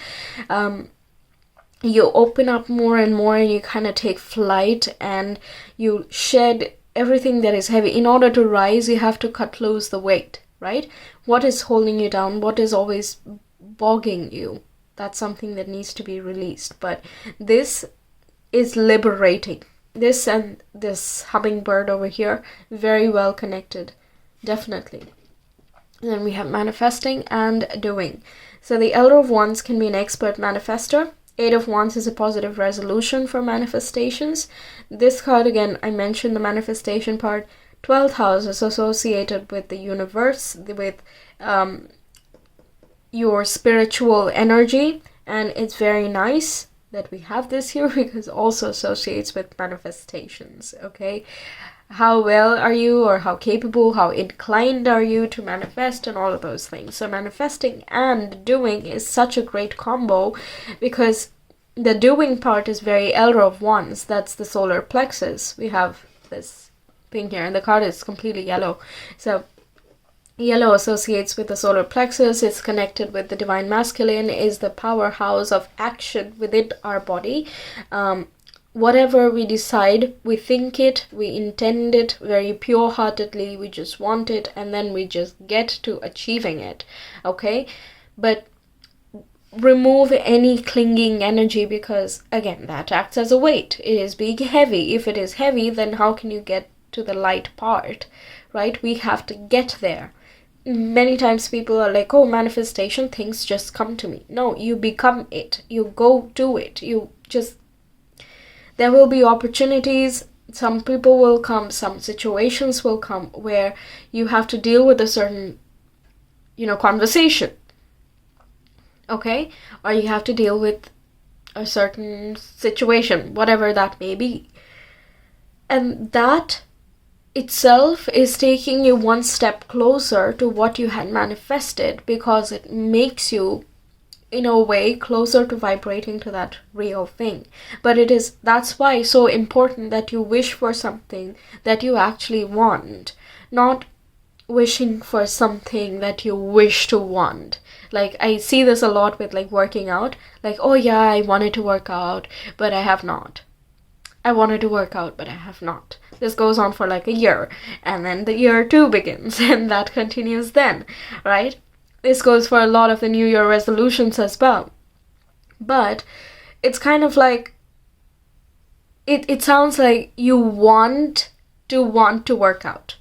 Speaker 1: You open up more and more, and you kind of take flight, and you shed everything that is heavy. In order to rise, you have to cut loose the weight, right? What is holding you down? What is always bogging you? That's something that needs to be released. But this is liberating. This and this hummingbird over here, very well connected, definitely. And then we have manifesting and doing. So the Elder of Wands can be an expert manifester. 8 of Wands is a positive resolution for manifestations. This card, again, I mentioned the manifestation part. 12th house is associated with the universe, with your spiritual energy, and it's very nice that we have this here because it also associates with manifestations, okay? How well are you, or how capable, how inclined are you to manifest, and all of those things. So manifesting and doing is such a great combo, because the doing part is very Elder of Wands. That's the solar plexus. We have this thing here, and the card is completely yellow. So yellow associates with the solar plexus. It's connected with the divine masculine, is the powerhouse of action within our body. Whatever we decide, we think it, we intend it very pure-heartedly, we just want it, and then we just get to achieving it, okay? But remove any clinging energy, because, again, that acts as a weight. It is being heavy. If it is heavy, then how can you get to the light part, right? We have to get there. Many times people are like, oh, manifestation, things just come to me. No, you become it. You go do it. You just... There will be opportunities, some people will come, some situations will come where you have to deal with a certain, conversation, okay? Or you have to deal with a certain situation, whatever that may be. And that itself is taking you one step closer to what you had manifested, because it makes you, in a way, closer to vibrating to that real thing. But that's why it's so important that you wish for something that you actually want, not wishing for something that you wish to want. Like, I see this a lot with, like, working out. Like, oh yeah, I wanted to work out, but I have not. I wanted to work out, but I have not. This goes on for like a year, and then the year 2 begins, and that continues then, right? This goes for a lot of the New Year resolutions as well. But it's kind of like, it sounds like you want to work out.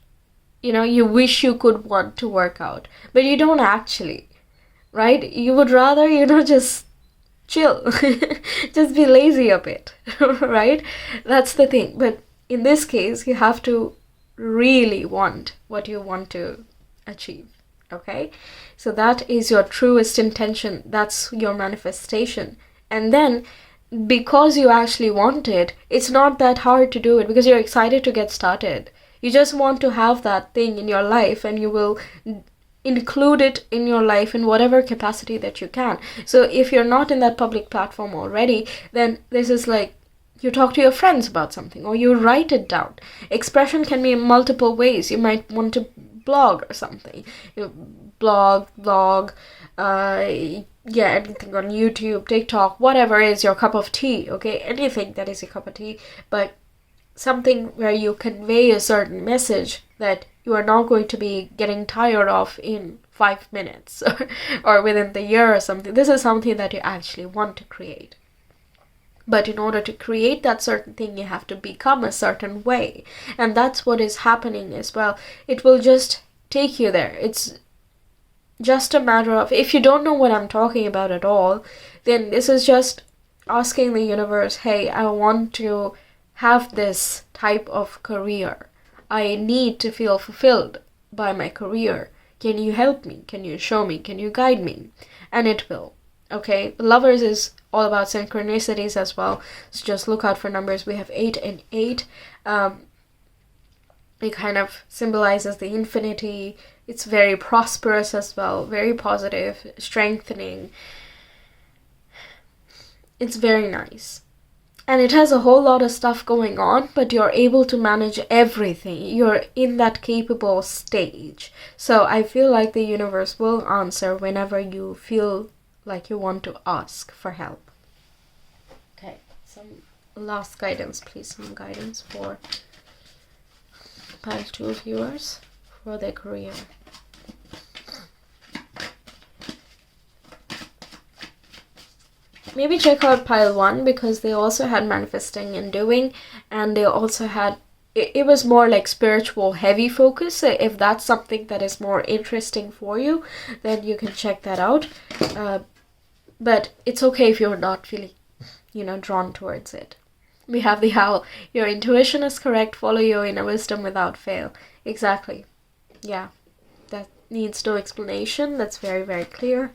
Speaker 1: You wish you could want to work out, but you don't actually, right? You would rather, just chill, just be lazy a bit, right? That's the thing. But in this case, you have to really want what you want to achieve. Okay, so that is your truest intention. That's your manifestation. And then, because you actually want it, it's not that hard to do it, because you're excited to get started. You just want to have that thing in your life, and you will include it in your life in whatever capacity that you can. So if you're not in that public platform already, then this is like, you talk to your friends about something, or you write it down. Expression can be in multiple ways. You might want to blog or something. Blog, anything on YouTube, TikTok, whatever is your cup of tea, okay? Anything that is your cup of tea, but something where you convey a certain message that you are not going to be getting tired of in 5 minutes or within the year or something. This is something that you actually want to create. But in order to create that certain thing, you have to become a certain way. And that's what is happening as well. It will just take you there. It's just a matter of, if you don't know what I'm talking about at all, then this is just asking the universe, hey, I want to have this type of career. I need to feel fulfilled by my career. Can you help me? Can you show me? Can you guide me? And it will. Okay, Lovers is all about synchronicities as well, so just look out for numbers. We have 8 and 8. It kind of symbolizes the infinity. It's very prosperous as well, very positive, strengthening. It's very nice. And it has a whole lot of stuff going on, but you're able to manage everything. You're in that capable stage. So I feel like the universe will answer whenever you feel like you want to ask for help. Okay, some last guidance, please. Some guidance for pile 2 viewers for their career. Maybe check out pile 1, because they also had manifesting and doing, and they also had, it was more like spiritual heavy focus. So if that's something that is more interesting for you, then you can check that out. But it's okay if you're not feeling, drawn towards it. We have the Owl. Your intuition is correct. Follow your inner wisdom without fail. Exactly. Yeah. needs no explanation. That's very, very clear.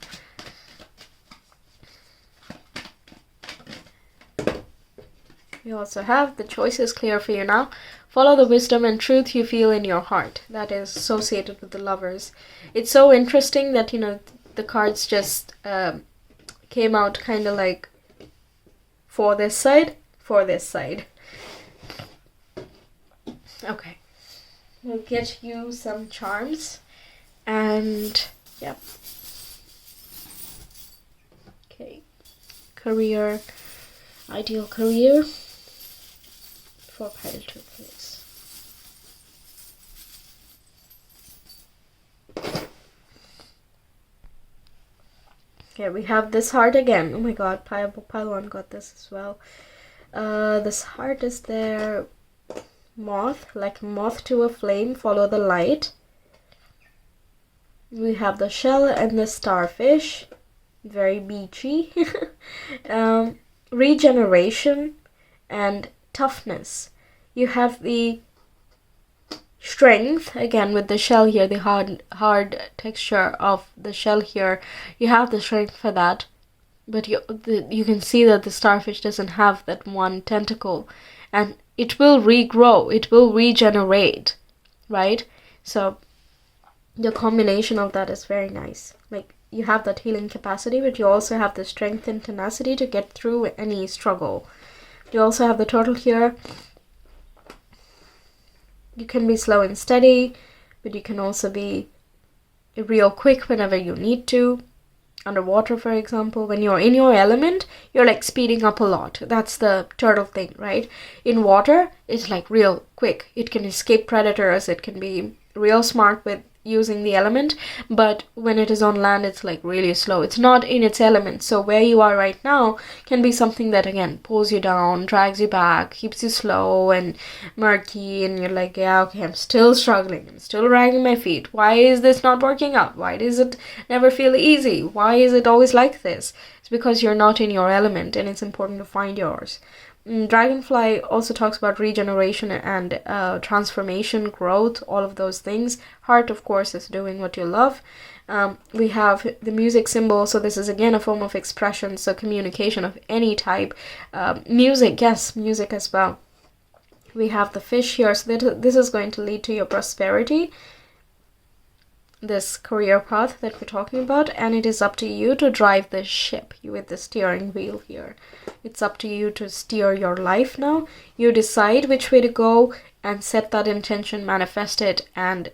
Speaker 1: We also have the choice is clear for you now. Follow the wisdom and truth you feel in your heart. That is associated with the Lovers. It's so interesting that, you know, the cards just came out kind of like for this side, for this side. Okay. We'll get you some charms. And, yep. Okay. Career. Ideal career. For pile 2, please. Okay, we have this heart again. Oh my god, pile 1 got this as well. This heart is there. Moth, like moth to a flame, follow the light. We have the shell and the starfish. Very beachy. Regeneration and toughness. You have the strength, again with the shell here, the hard texture of the shell here. You have the strength for that, but you can see that the starfish doesn't have that one tentacle, and it will regrow, it will regenerate, right? So the combination of that is very nice. Like, you have that healing capacity, but you also have the strength and tenacity to get through any struggle. You also have the turtle here. You can be slow and steady, but you can also be real quick whenever you need to. Underwater, for example, when you're in your element, you're like speeding up a lot. That's the turtle thing, right? In water, it's like real quick. It can escape predators. It can be real smart with using the element, but when it is on land, it's like really slow. It's not in its element. So where you are right now can be something that, again, pulls you down, drags you back, keeps you slow and murky, and you're like, yeah, okay, I'm still struggling, I'm still dragging my feet. Why is this not working out? Why does it never feel easy? Why is it always like this? It's because you're not in your element, and it's important to find yours. Dragonfly also talks about regeneration and transformation, growth, all of those things. Heart, of course, is doing what you love. We have the music symbol, so this is again a form of expression, so communication of any type. Music, yes, music as well. We have the fish here, so this is going to lead to your prosperity, this career path that we're talking about, and it is up to you to drive this ship with the steering wheel here. It's up to you to steer your life now. You decide which way to go and set that intention, manifest it, and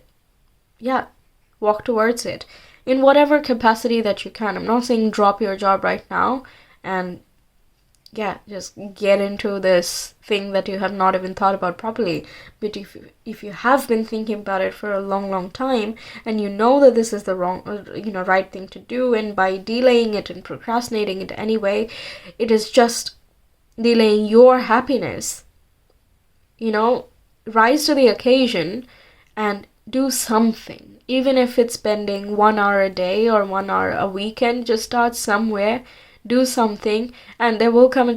Speaker 1: yeah, walk towards it in whatever capacity that you can. I'm not saying drop your job right now and yeah, just get into this thing that you have not even thought about properly. But if you have been thinking about it for a long time, and you know that this is the right thing to do, and by delaying it and procrastinating it anyway, it is just delaying your happiness. Rise to the occasion and do something. Even if it's spending 1 hour a day or 1 hour a weekend, just start somewhere. Do something, and there will come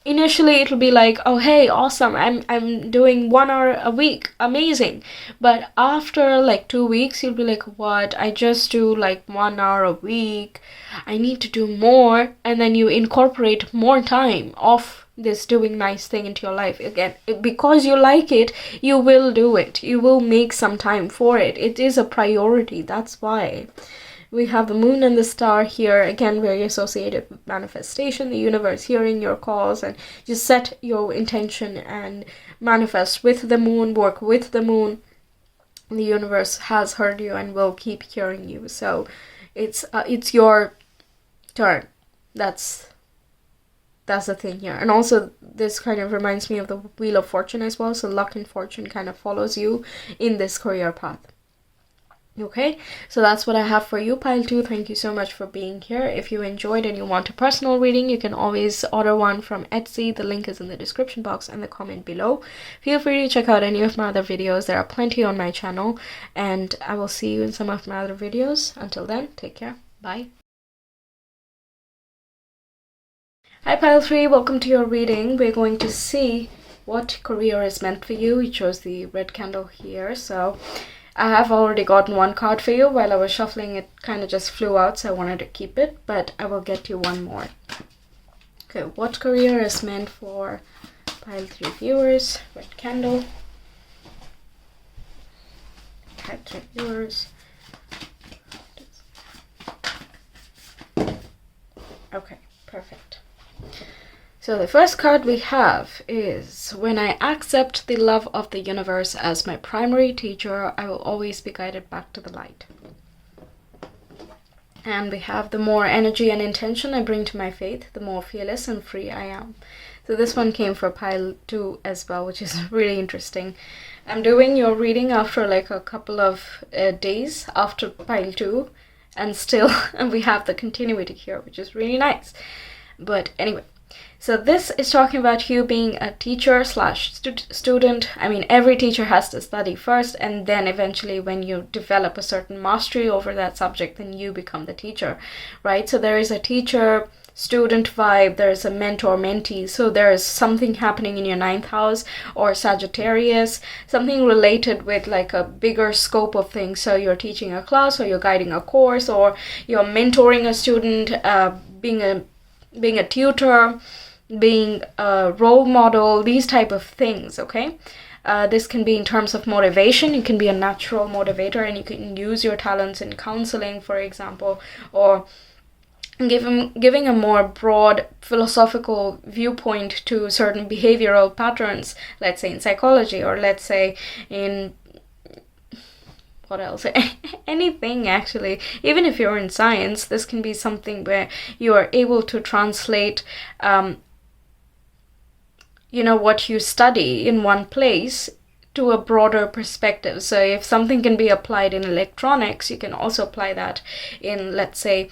Speaker 1: initially it'll be like, oh hey, awesome, I'm doing 1 hour a week, amazing. But after like 2 weeks, you'll be like, what, I just do like 1 hour a week, I need to do more. And then you incorporate more time of this doing nice thing into your life. Again, because you like it, you will do it, you will make some time for it. It is a priority. That's why we have the moon and the star here, again very associated with manifestation, the universe hearing your calls, and just set your intention and manifest with the moon, work with the moon. The universe has heard you and will keep hearing you. So it's your turn. That's the thing here. And also this kind of reminds me of the Wheel of Fortune as well. So luck and fortune kind of follows you in this career path. Okay, so that's what I have for you, pile 2. Thank you so much for being here. If you enjoyed and you want a personal reading, you can always order one from Etsy. The link is in the description box and the comment below. Feel free to check out any of my other videos. There are plenty on my channel, and I will see you in some of my other videos. Until then, take care. Bye. Hi pile 3, welcome to your reading. We're going to see what career is meant for you. We chose the red candle here, so I have already gotten one card for you. While I was shuffling, it kind of just flew out, so I wanted to keep it, but I will get you one more. Okay, what career is meant for pile 3 viewers? Red candle. Pile 3 viewers. Okay, perfect. So the first card we have is, when I accept the love of the universe as my primary teacher, I will always be guided back to the light. And we have, the more energy and intention I bring to my faith, the more fearless and free I am. So this one came for pile 2 as well, which is really interesting. I'm doing your reading after like a couple of days after pile 2, and still we have the continuity here, which is really nice. But anyway, so this is talking about you being a teacher slash student. I mean, every teacher has to study first, and then eventually when you develop a certain mastery over that subject, then you become the teacher, right? So there is a teacher student vibe, there's a mentor mentee, so there's something happening in your 9th house or Sagittarius, something related with like a bigger scope of things. So you're teaching a class, or you're guiding a course, or you're mentoring a student, being a tutor, being a role model, these type of things. Okay, this can be in terms of motivation. You can be a natural motivator, and you can use your talents in counseling, for example, or giving a more broad philosophical viewpoint to certain behavioral patterns, let's say in psychology, or let's say in what else? Anything, actually. Even if you're in science, this can be something where you are able to translate what you study in one place to a broader perspective. So if something can be applied in electronics, you can also apply that in, let's say,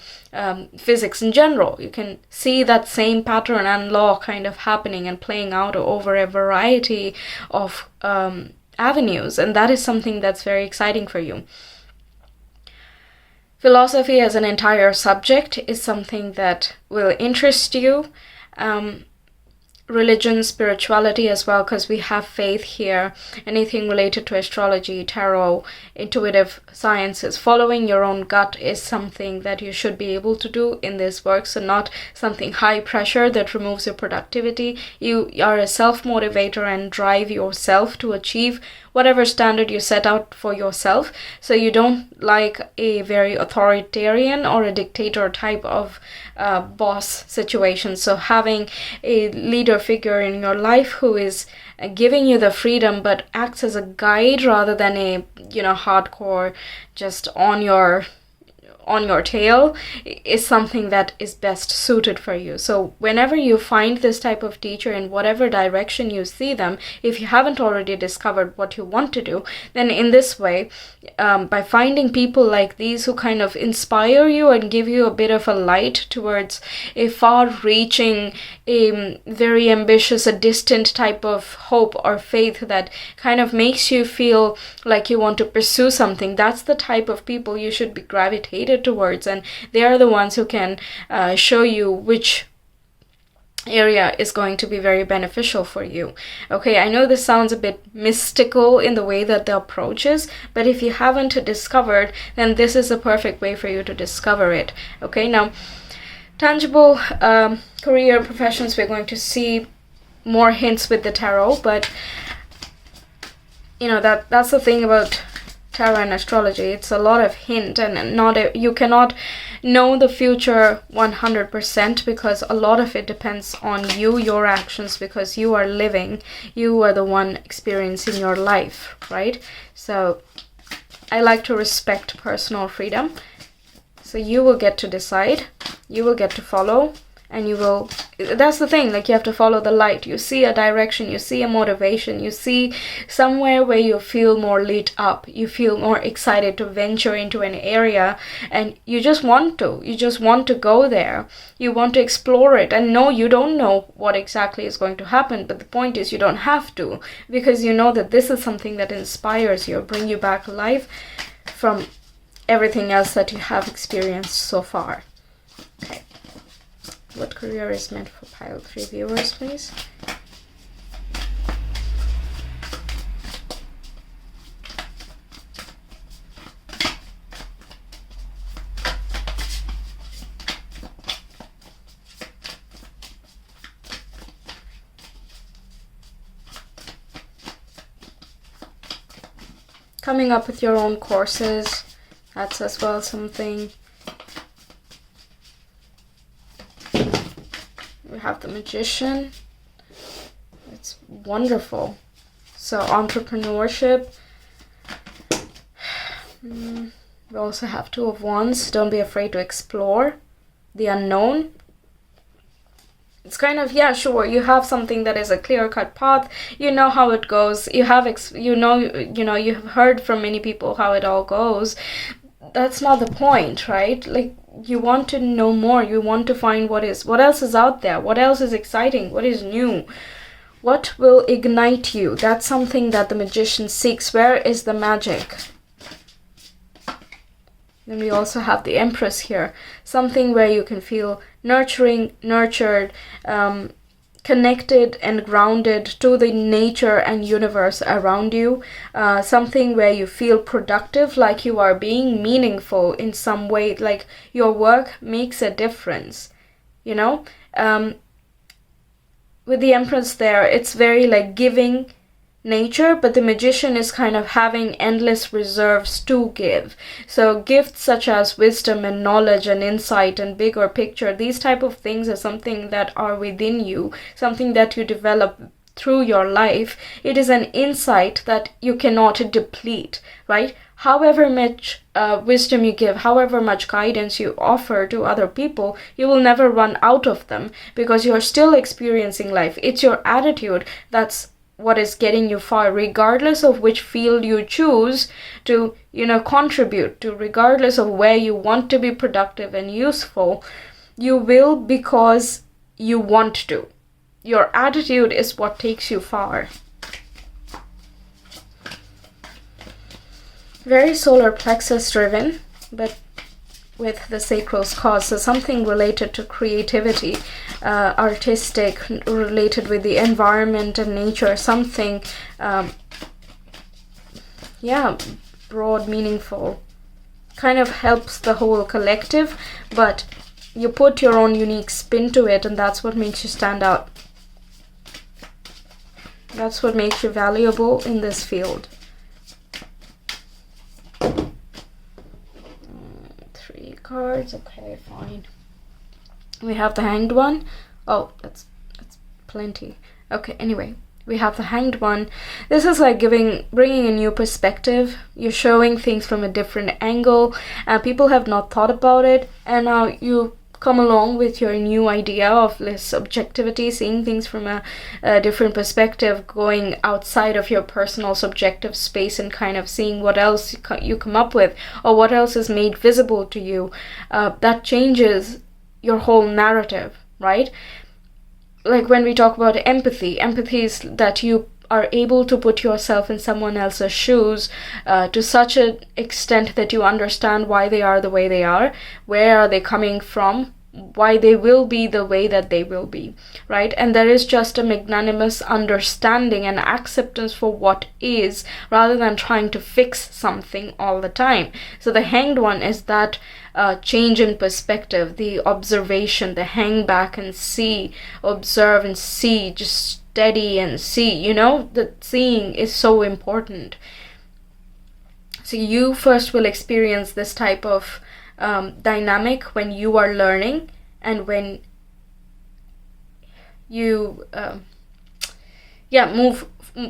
Speaker 1: physics in general. You can see that same pattern and law kind of happening and playing out over a variety of avenues, and that is something that's very exciting for you. Philosophy as an entire subject is something that will interest you. Religion, spirituality as well, because we have faith here. Anything related to astrology, tarot, intuitive sciences, following your own gut is something that you should be able to do in this work. So not something high pressure that removes your productivity. You are a self-motivator and drive yourself to achieve whatever standard you set out for yourself. So you don't like a very authoritarian or a dictator type of boss situation. So having a leader figure in your life who is giving you the freedom but acts as a guide rather than a hardcore just on your tail is something that is best suited for you. So whenever you find this type of teacher in whatever direction you see them, if you haven't already discovered what you want to do, then in this way, by finding people like these who kind of inspire you and give you a bit of a light towards a far-reaching, a very ambitious, a distant type of hope or faith that kind of makes you feel like you want to pursue something, that's the type of people you should be gravitated towards, and they are the ones who can show you which area is going to be very beneficial for you. Okay, I know this sounds a bit mystical in the way that the approach is, but if you haven't discovered, then this is a perfect way for you to discover it. Okay, now tangible career professions, we're going to see more hints with the tarot, but that's the thing about tarot and astrology. It's a lot of hint, and you cannot know the future 100% because a lot of it depends on you, your actions, because you are living, you are the one experiencing your life, right? So I like to respect personal freedom. So you will get to decide, you will get to follow, and that's the thing, like you have to follow the light. You see a direction, you see a motivation, you see somewhere where you feel more lit up, you feel more excited to venture into an area, and you just want to go there, you want to explore it. And no, you don't know what exactly is going to happen, but the point is you don't have to, because you know that this is something that inspires you, bring you back alive from everything else that you have experienced so far. Okay. What career is meant for pile 3 viewers, please? Coming up with your own courses, that's as well something. We have the Magician. It's wonderful. So entrepreneurship. We also have Two of Wands. Don't be afraid to explore the unknown. It's kind of, yeah, sure, you have something that is a clear-cut path. You know how it goes. You have, you've heard from many people how it all goes. That's not the point, right? Like, you want to know more. You want to find what else is out there. What else is exciting? What is new? What will ignite you? That's something that the Magician seeks. Where is the magic? Then we also have the Empress here. Something where you can feel nurtured, connected and grounded to the nature and universe around you. Something where you feel productive, like you are being meaningful in some way, like your work makes a difference, you know? With the Empress there, it's very like giving nature, but the Magician is kind of having endless reserves to give. So gifts such as wisdom and knowledge and insight and bigger picture, these type of things are something that are within you, something that you develop through your life. It is an insight that you cannot deplete, right? However much wisdom you give, however much guidance you offer to other people, you will never run out of them, because you're still experiencing life. It's your attitude that's what is getting you far, regardless of which field you choose to, contribute to, regardless of where you want to be productive and useful. You will, because you want to. Your attitude is what takes you far. Very solar plexus driven, but with the sacral cause, so something related to creativity, artistic, related with the environment and nature, something broad, meaningful, kind of helps the whole collective, but you put your own unique spin to it, and that's what makes you stand out. That's what makes you valuable in this field. Cards, okay, fine. We have the Hanged One. Oh, that's plenty. Okay, anyway, we have the Hanged One. This is like bringing a new perspective. You're showing things from a different angle, and people have not thought about it, and now you come along with your new idea of this objectivity, seeing things from a different perspective, going outside of your personal subjective space and kind of seeing what else you come up with, or what else is made visible to you. That changes your whole narrative, right? Like when we talk about empathy is that you are able to put yourself in someone else's shoes to such an extent that you understand why they are the way they are, where are they coming from, why they will be the way that they will be, right? And there is just a magnanimous understanding and acceptance for what is, rather than trying to fix something all the time. So the Hanged One is that change in perspective, the observation, the hang back and see, observe and see, just steady and see, the seeing is so important. So you first will experience this type of dynamic when you are learning, and when you move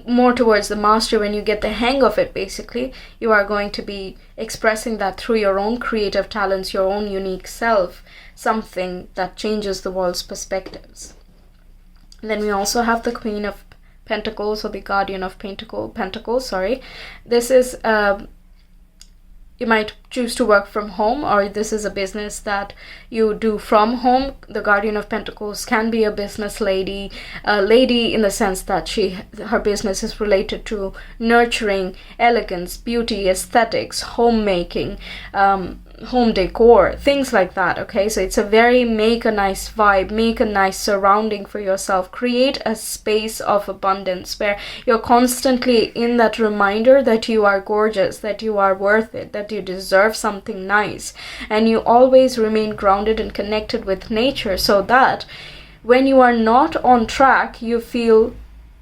Speaker 1: more towards the mastery, when you get the hang of it, basically, you are going to be expressing that through your own creative talents, your own unique self, something that changes the world's perspectives. And then we also have the Queen of Pentacles, or the Guardian of Pentacles, sorry. This is you might choose to work from home, or this is a business that you do from home. The Guardian of Pentacles can be a business lady, a lady in the sense that her business is related to nurturing, elegance, beauty, aesthetics, homemaking, home decor, things like that. Okay, so it's a very make a nice vibe, make a nice surrounding for yourself, create a space of abundance where you're constantly in that reminder that you are gorgeous, that you are worth it, that you deserve something nice, and you always remain grounded and connected with nature, so that when you are not on track, you feel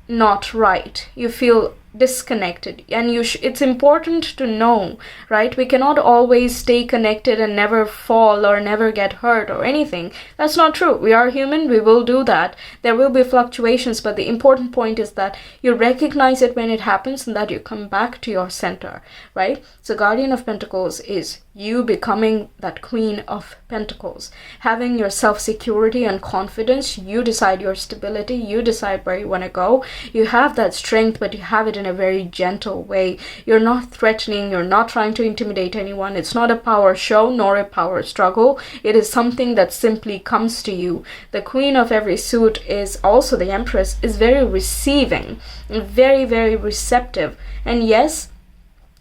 Speaker 1: not right, you feel disconnected, and it's important to know, right? We cannot always stay connected and never fall or never get hurt or anything. That's not true. We are human, we will do that. There will be fluctuations, but the important point is that you recognize it when it happens and that you come back to your center, right? So Guardian of Pentacles is you becoming that Queen of Pentacles, having your self-security and confidence. You decide your stability, you decide where you want to go. You have that strength, but you have it in a very gentle way. You're not threatening, you're not trying to intimidate anyone. It's not a power show nor a power struggle. It is something that simply comes to you. The Queen of every suit is also the Empress, is very receiving, very, very receptive. And yes,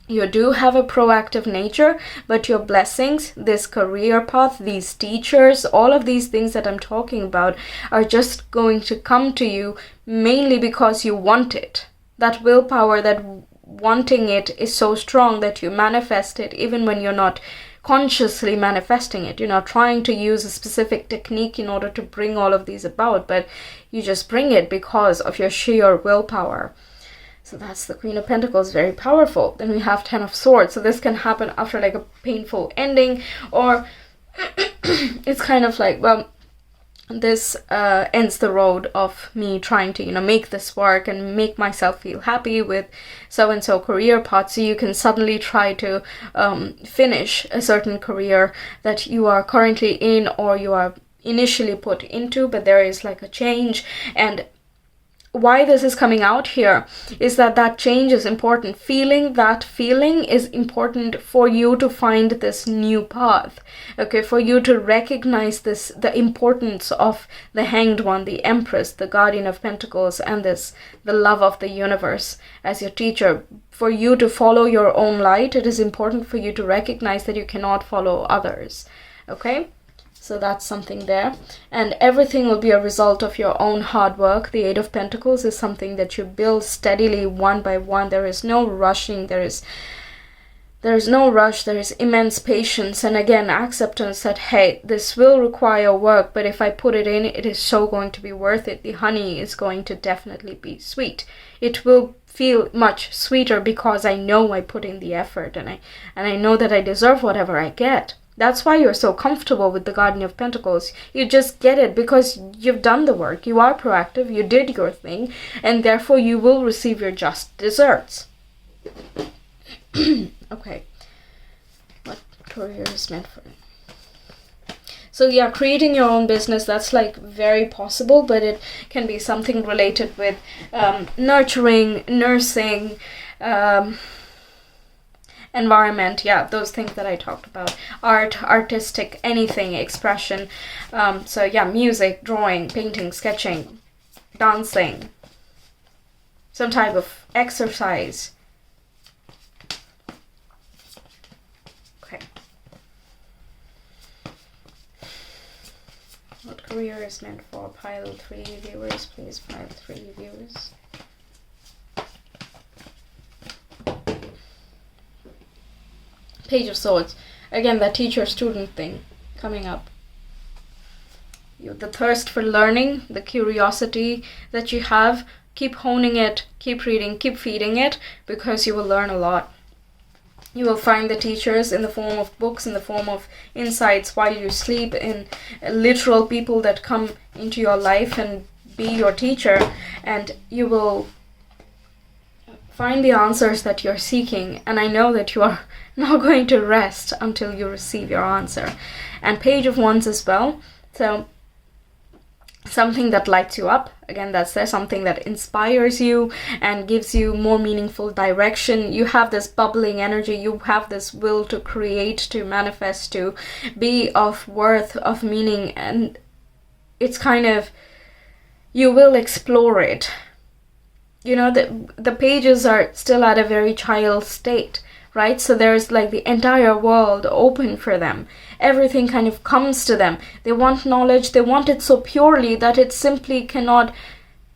Speaker 1: you do have a proactive nature, but your blessings, this career path, these teachers, all of these things that I'm talking about are just going to come to you mainly because you want it. That willpower, that wanting it is so strong that you manifest it even when you're not consciously manifesting it. You're not trying to use a specific technique in order to bring all of these about, but you just bring it because of your sheer willpower. So that's the Queen of Pentacles, very powerful. Then we have Ten of Swords. So this can happen after like a painful ending, or it's kind of like, well, this ends the road of me trying to, make this work and make myself feel happy with so-and-so career path. So you can suddenly try to finish a certain career that you are currently in or you are initially put into, but there is like a change. And why this is coming out here is that change is important. That feeling is important for you to find this new path, okay, for you to recognize the importance of the Hanged One, the Empress, the Guardian of Pentacles, and the love of the universe as your teacher. For you to follow your own light, it is important for you to recognize that you cannot follow others, okay? So that's something there. And everything will be a result of your own hard work. The Eight of Pentacles is something that you build steadily one by one. There is no rushing. There is no rush. There is immense patience. And again, acceptance that, hey, this will require work, but if I put it in, it is so going to be worth it. The honey is going to definitely be sweet. It will feel much sweeter because I know I put in the effort, and I know that I deserve whatever I get. That's why you're so comfortable with the Guardian of Pentacles. You just get it because you've done the work. You are proactive. You did your thing. And therefore you will receive your just desserts. Okay. What career is meant for you? So yeah, creating your own business, that's like very possible, but it can be something related with nurturing, nursing, environment, yeah, those things that I talked about. Art, artistic, anything, expression. So yeah, music, drawing, painting, sketching, dancing, some type of exercise. Okay. What career is meant for pile 3 viewers? Please, pile 3 viewers. Page of Swords. Again, that teacher-student thing coming up. The thirst for learning, the curiosity that you have, keep honing it, keep reading, keep feeding it, because you will learn a lot. You will find the teachers in the form of books, in the form of insights while you sleep, in literal people that come into your life and be your teacher, and you will find the answers that you're seeking. And I know that you are not going to rest until you receive your answer. And Page of Wands as well. So something that lights you up. Again, that's there. Something that inspires you and gives you more meaningful direction. You have this bubbling energy. You have this will to create, to manifest, to be of worth, of meaning. And it's kind of, you will explore it. The pages are still at a very child state, right? So there's like the entire world open for them. Everything kind of comes to them. They want knowledge. They want it so purely that it simply cannot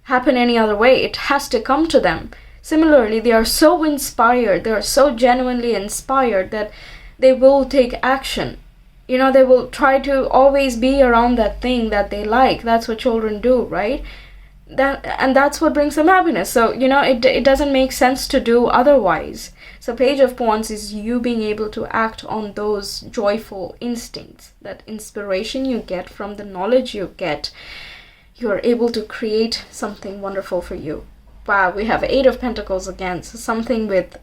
Speaker 1: happen any other way. It has to come to them. Similarly, they are so inspired. They are so genuinely inspired that they will take action. They will try to always be around that thing that they like. That's what children do, right? that's what brings them happiness. So it doesn't make sense to do otherwise. So Page of Wands is you being able to act on those joyful instincts, that inspiration you get from the knowledge you get. You're able to create something wonderful for you. Wow, we have Eight of Pentacles again. So something with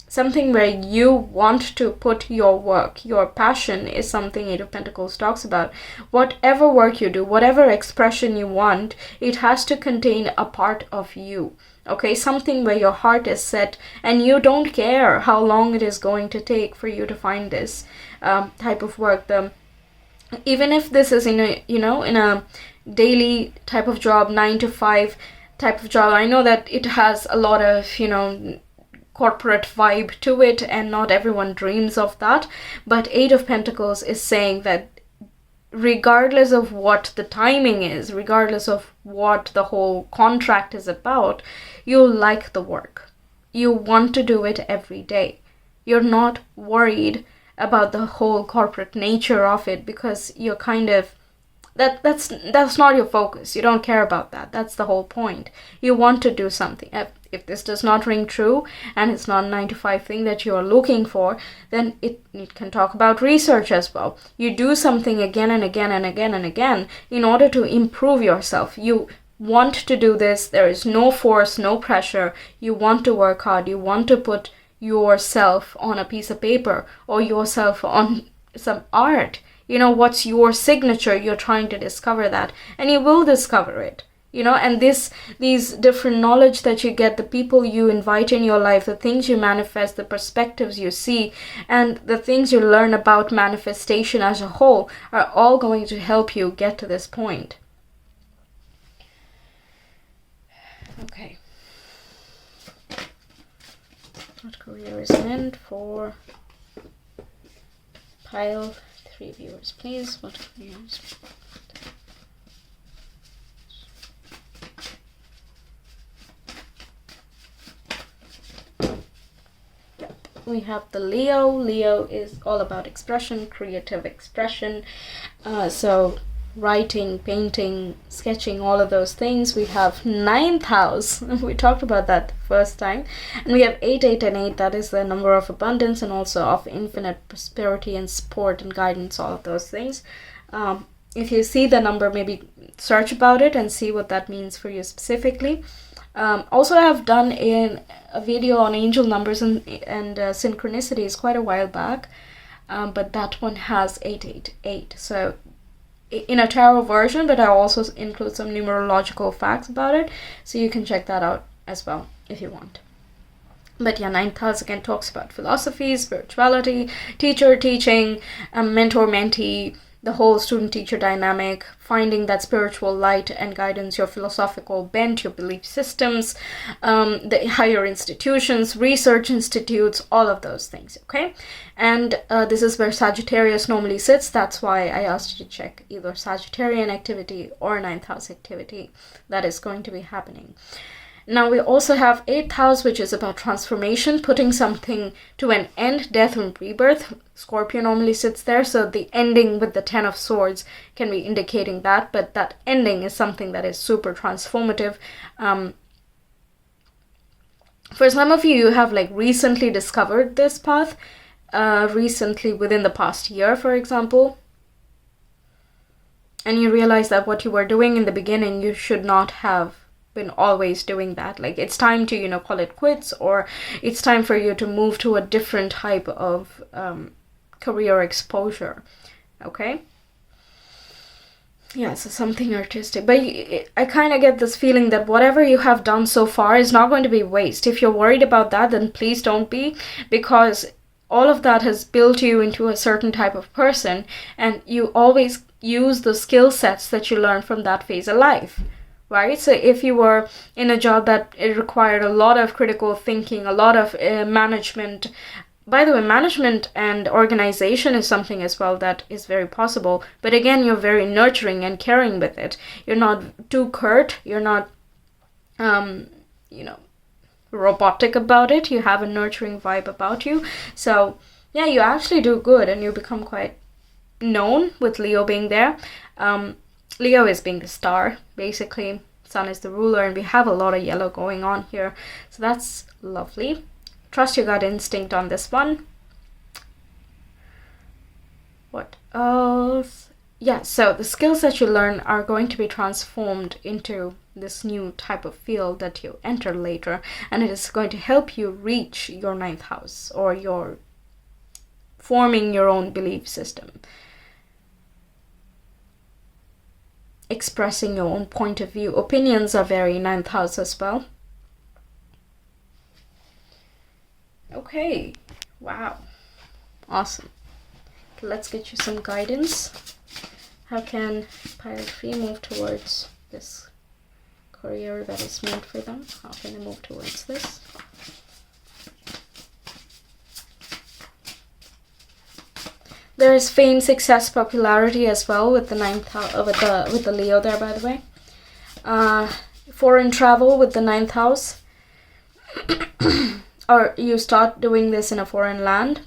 Speaker 1: something where you want to put your work, your passion is something Eight of Pentacles talks about. Whatever work you do, whatever expression you want, it has to contain a part of you. Okay, something where your heart is set and you don't care how long it is going to take for you to find this type of work. Even if this is in a daily type of job, 9 to 5 type of job, I know that it has a lot of corporate vibe to it, and not everyone dreams of that. But Eight of Pentacles is saying that regardless of what the timing is, regardless of what the whole contract is about, you like the work. You want to do it every day. You're not worried about the whole corporate nature of it, because you're kind of that's not your focus. You don't care about that. That's the whole point. You want to do something. If this does not ring true and it's not a 9 to 5 thing that you're looking for, then it can talk about research as well. You do something again and again and again and again in order to improve yourself. You want to do this. There is no force, no pressure. You want to work hard. You want to put yourself on a piece of paper or yourself on some art. What's your signature? You're trying to discover that, and you will discover it. And these different knowledge that you get, the people you invite in your life, the things you manifest, the perspectives you see, and the things you learn about manifestation as a whole are all going to help you get to this point. Okay. What career is meant for pile 3 viewers, please? What careers? We have the Leo. Leo is all about expression, creative expression. So writing, painting, sketching, all of those things. We have 9th house. We talked about that the first time. And we have 8, 8, and 8. That is the number of abundance and also of infinite prosperity and support and guidance, all of those things. If you see the number, maybe search about it and see what that means for you specifically. Also, I have done a video on angel numbers and synchronicities quite a while back, but that one has 888. So in a tarot version, but I also include some numerological facts about it, so you can check that out as well if you want. But yeah, 9th house again talks about philosophy, spirituality, teacher, teaching, mentor, mentee, the whole student-teacher dynamic, finding that spiritual light and guidance, your philosophical bent, your belief systems, the higher institutions, research institutes, all of those things, okay? And this is where Sagittarius normally sits. That's why I asked you to check either Sagittarian activity or 9th house activity that is going to be happening. Now we also have 8th house, which is about transformation, putting something to an end, death and rebirth. Scorpio normally sits there, so the ending with the 10 of swords can be indicating that, but that ending is something that is super transformative. For some of you, you have recently discovered this path, recently within the past year, for example, and you realize that what you were doing in the beginning, you should not have been always doing that. It's time to call it quits, or it's time for you to move to a different type of career exposure. Okay, yeah, so something artistic, but I kind of get this feeling that whatever you have done so far is not going to be waste. If you're worried about that, then please don't be, because all of that has built you into a certain type of person, and you always use the skill sets that you learn from that phase of life. Right? So if you were in a job that it required a lot of critical thinking, a lot of management, by the way, management and organization is something as well that is very possible. But again, you're very nurturing and caring with it. You're not too curt. You're not, robotic about it. You have a nurturing vibe about you. So yeah, you actually do good, and you become quite known with Leo being there. Leo is being the star, basically. Sun is the ruler, and we have a lot of yellow going on here. So that's lovely. Trust your gut instinct on this one. What else? Yeah, so the skills that you learn are going to be transformed into this new type of field that you enter later, and it is going to help you reach your 9th house, or your forming your own belief system, expressing your own point of view. Opinions are very 9th house as well. Okay, wow, awesome. Okay, let's get you some guidance. How can Pilot 3 move towards this career that is meant for them? How can they move towards this? There is fame, success, popularity as well with the 9th house, with the Leo there, by the way. Foreign travel with the 9th house. Or you start doing this in a foreign land.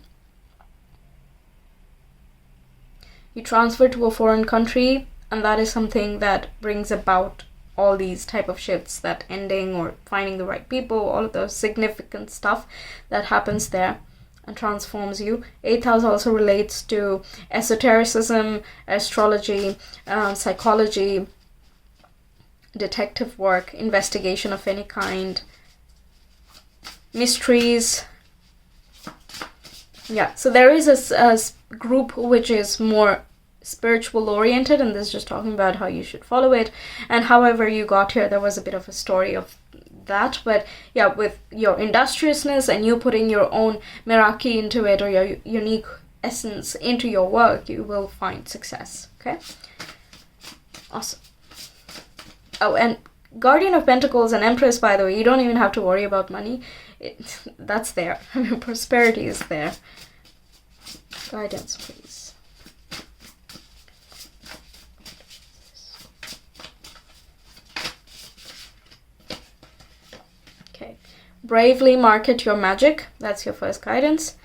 Speaker 1: You transfer to a foreign country, and that is something that brings about all these type of shifts, that ending or finding the right people, all of those significant stuff that happens there and transforms you. 8th house also relates to esotericism, astrology, psychology, detective work, investigation of any kind, mysteries. Yeah, so there is a group which is more spiritual oriented, and this is just talking about how you should follow it, and however you got here, there was a bit of a story of that. But yeah, with your industriousness and you putting your own Meraki into it, or your unique essence into your work, you will find success. Okay, awesome. Oh, and Guardian of Pentacles and Empress, by the way, you don't even have to worry about money. That's there. I mean, prosperity is there. Guidance, please. Okay. Bravely market your magic. That's your first guidance.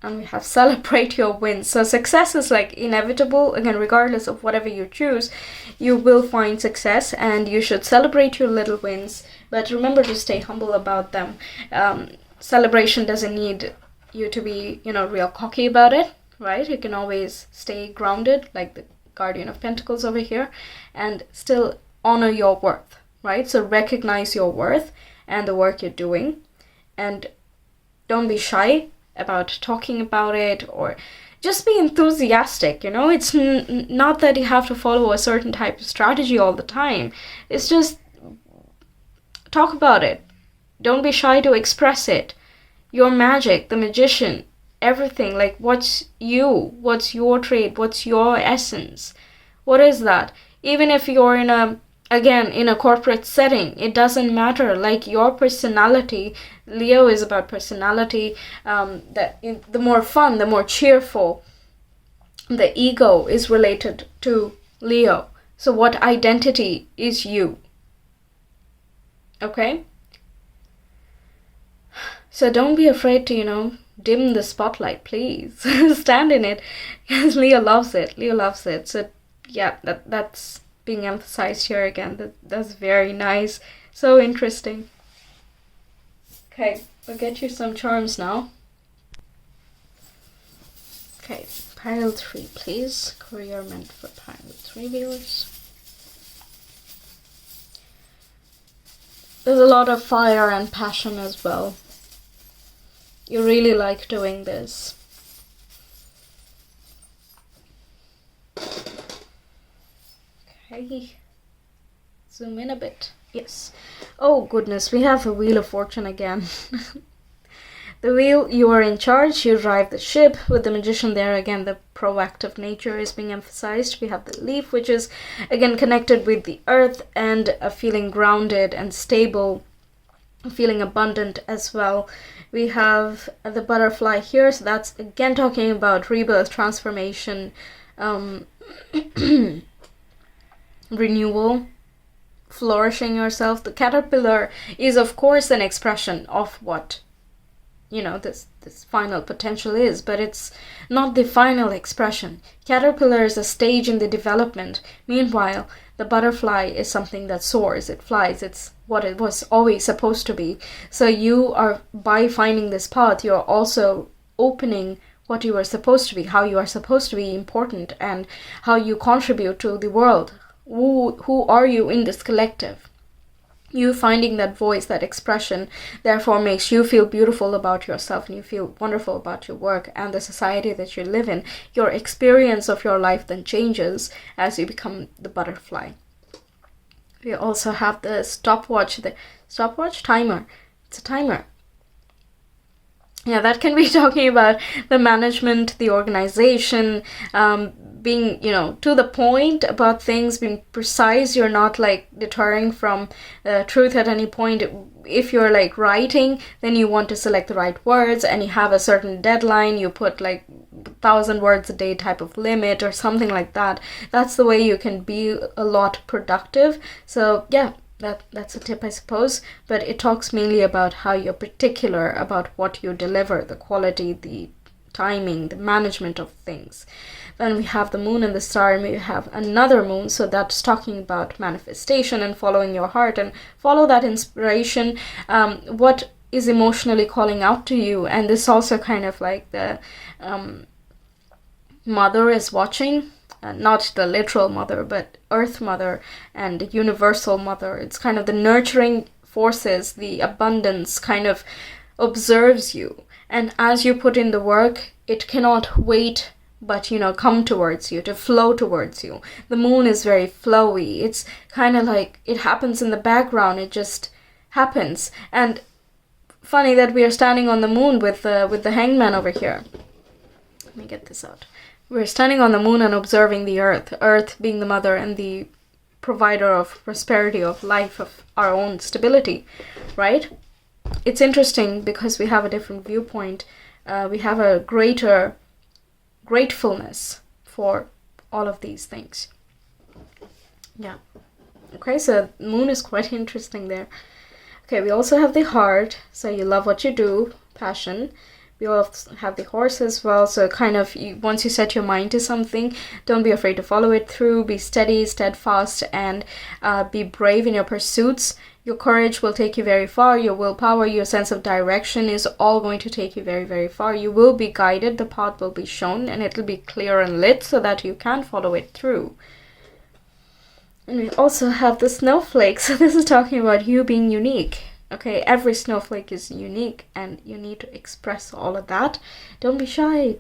Speaker 1: And we have celebrate your wins. So success is like inevitable. Again, regardless of whatever you choose, you will find success, and you should celebrate your little wins. But remember to stay humble about them. Celebration doesn't need you to be, real cocky about it, right? You can always stay grounded, like the Guardian of Pentacles over here, and still honor your worth, right? So recognize your worth and the work you're doing, and don't be shy about talking about it, or just be enthusiastic. It's not that you have to follow a certain type of strategy all the time. It's just talk about it. Don't be shy to express it. Your magic, the magician, everything, like what's your trait, what's your essence, what is that? Even if you're in a corporate setting, it doesn't matter. Like your personality, Leo is about personality, the more fun, the more cheerful. The ego is related to Leo. So what identity is you? Okay? So don't be afraid to, dim the spotlight, please. Stand in it, because Leo loves it. Leo loves it. So yeah, that's being emphasized here again. That's very nice. So interesting. Okay, we'll get you some charms now. Okay, Pile 3, please. Career meant for Pile 3 viewers. There's a lot of fire and passion as well. You really like doing this. Okay. Zoom in a bit. Yes. Oh goodness, we have the Wheel of Fortune again. The wheel, you are in charge, you drive the ship. With the Magician there, again, the proactive nature is being emphasized. We have the Leaf, which is, again, connected with the earth and feeling grounded and stable, feeling abundant as well. We have the Butterfly here, so that's, again, talking about rebirth, transformation, renewal, flourishing yourself. The Caterpillar is, of course, an expression of what this final potential is, but it's not the final expression. Caterpillar is a stage in the development. Meanwhile, the butterfly is something that soars, it flies, it's what it was always supposed to be. So you are, by finding this path, you're also opening what you are supposed to be, how you are supposed to be important, and how you contribute to the world. Who are you in this collective? You finding that voice, that expression, therefore makes you feel beautiful about yourself, and you feel wonderful about your work and the society that you live in. Your experience of your life then changes as you become the butterfly. We also have the stopwatch timer. It's a timer. Yeah, that can be talking about the management, the organization, being, to the point about things, being precise. You're not like deterring from truth at any point. If you're like writing, then you want to select the right words, and you have a certain deadline. You put like 1,000 words a day type of limit or something like that. That's the way you can be a lot productive. So yeah, that's a tip, I suppose, but it talks mainly about how you're particular about what you deliver, the quality, the timing, the management of things. Then we have the moon and the star, and we have another moon, so that's talking about manifestation and following your heart and follow that inspiration, what is emotionally calling out to you. And this also kind of like the mother is watching, not the literal mother, but earth mother and universal mother. It's kind of the nurturing forces, the abundance kind of observes you, and as you put in the work, it cannot wait but come towards you, to flow towards you. The moon is very flowy. It's kind of like it happens in the background, it just happens. And funny that we are standing on the moon with the hangman over here. Let me get this out. We're standing on the moon and observing the earth being the mother and the provider of prosperity, of life, of our own stability, right? It's interesting because we have a different viewpoint. We have a greater gratefulness for all of these things. Yeah. Okay, so moon is quite interesting there. Okay, we also have the heart, so you love what you do, passion. We also have the horse as well, so kind of once you set your mind to something, don't be afraid to follow it through, be steady, steadfast, and be brave in your pursuits. Your courage will take you very far. Your willpower, your sense of direction is all going to take you very, very far. You will be guided, the path will be shown, and it'll be clear and lit so that you can follow it through. And we also have the snowflake, so this is talking about you being unique. Okay, every snowflake is unique, and you need to express all of that. Don't be shy,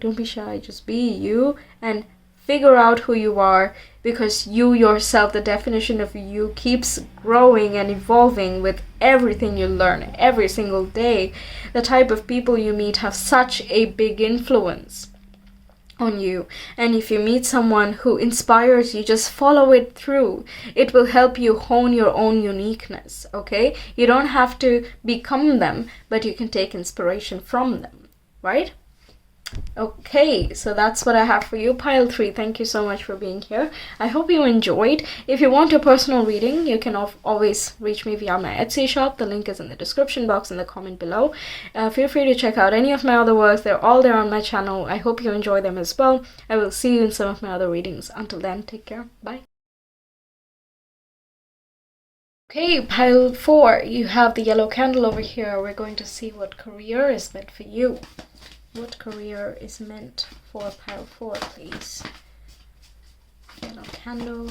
Speaker 1: just be you and figure out who you are, because you yourself, the definition of you, keeps growing and evolving with everything you learn every single day. The type of people you meet have such a big influence on you, and if you meet someone who inspires you, just follow it through. It will help you hone your own uniqueness. Okay, you don't have to become them, but you can take inspiration from them, right? Okay, so that's what I have for you, pile 3. Thank you so much for being here. I hope you enjoyed. If you want a personal reading, you can always reach me via my Etsy shop. The link is in the description box in the comment below. Feel free to check out any of my other works. They're all there on my channel. I hope you enjoy them as well. I will see you in some of my other readings. Until then, take care. Bye. Okay, pile 4. You have the yellow candle over here. We're going to see what career is meant for you. What career is meant for pile 4, please? Yellow candle.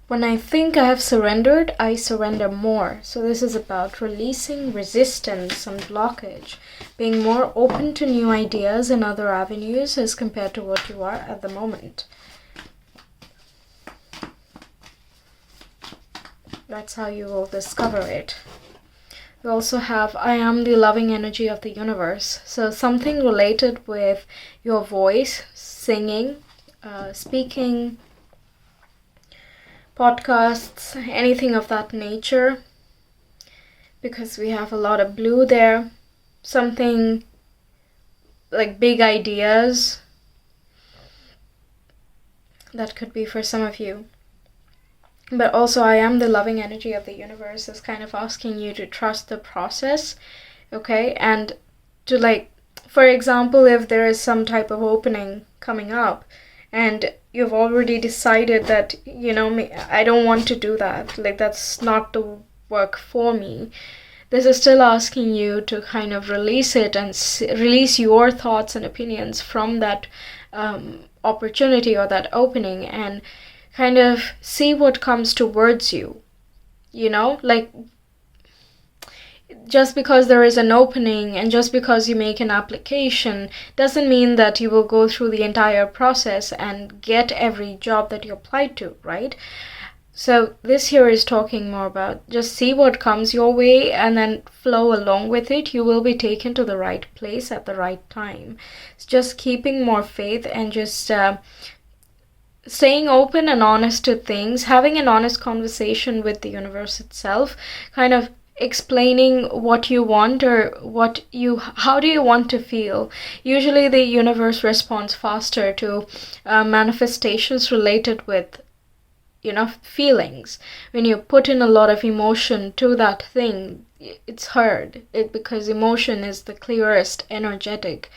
Speaker 1: When I think I have surrendered, I surrender more. So this is about releasing resistance and blockage, being more open to new ideas and other avenues as compared to what you are at the moment. That's how you will discover it. We also have I am the loving energy of the universe. So something related with your voice, singing, speaking, podcasts, anything of that nature. Because we have a lot of blue there. Something like big ideas. That could be for some of you. But also, I am the loving energy of the universe is kind of asking you to trust the process, okay? And to, like, for example, if there is some type of opening coming up and you've already decided that, I don't want to do that, like, that's not the work for me, this is still asking you to kind of release it and release your thoughts and opinions from that opportunity or that opening, and kind of see what comes towards you. Like, just because there is an opening and just because you make an application doesn't mean that you will go through the entire process and get every job that you applied to, right? So this here is talking more about just see what comes your way and then flow along with it. You will be taken to the right place at the right time. It's just keeping more faith and just staying open and honest to things, having an honest conversation with the universe itself, kind of explaining what you want or how do you want to feel. Usually the universe responds faster to manifestations related with feelings. When you put in a lot of emotion to that thing, it's heard it, because emotion is the clearest energetic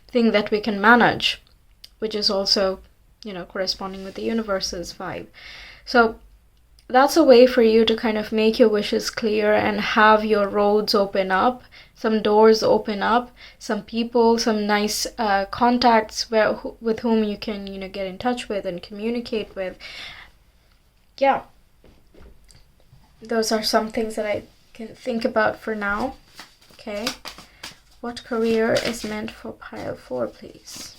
Speaker 1: thing that we can manage, which is also corresponding with the universe's vibe. So that's a way for you to kind of make your wishes clear and have your roads open up, some doors open up, some people, some nice contacts with whom you can get in touch with and communicate with. Yeah, those are some things that I can think about for now. Okay, what career is meant for pile 4, please?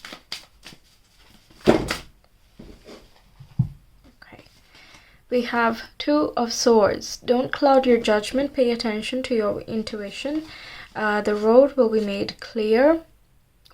Speaker 1: We have 2 of Swords. Don't cloud your judgment. Pay attention to your intuition. The road will be made clear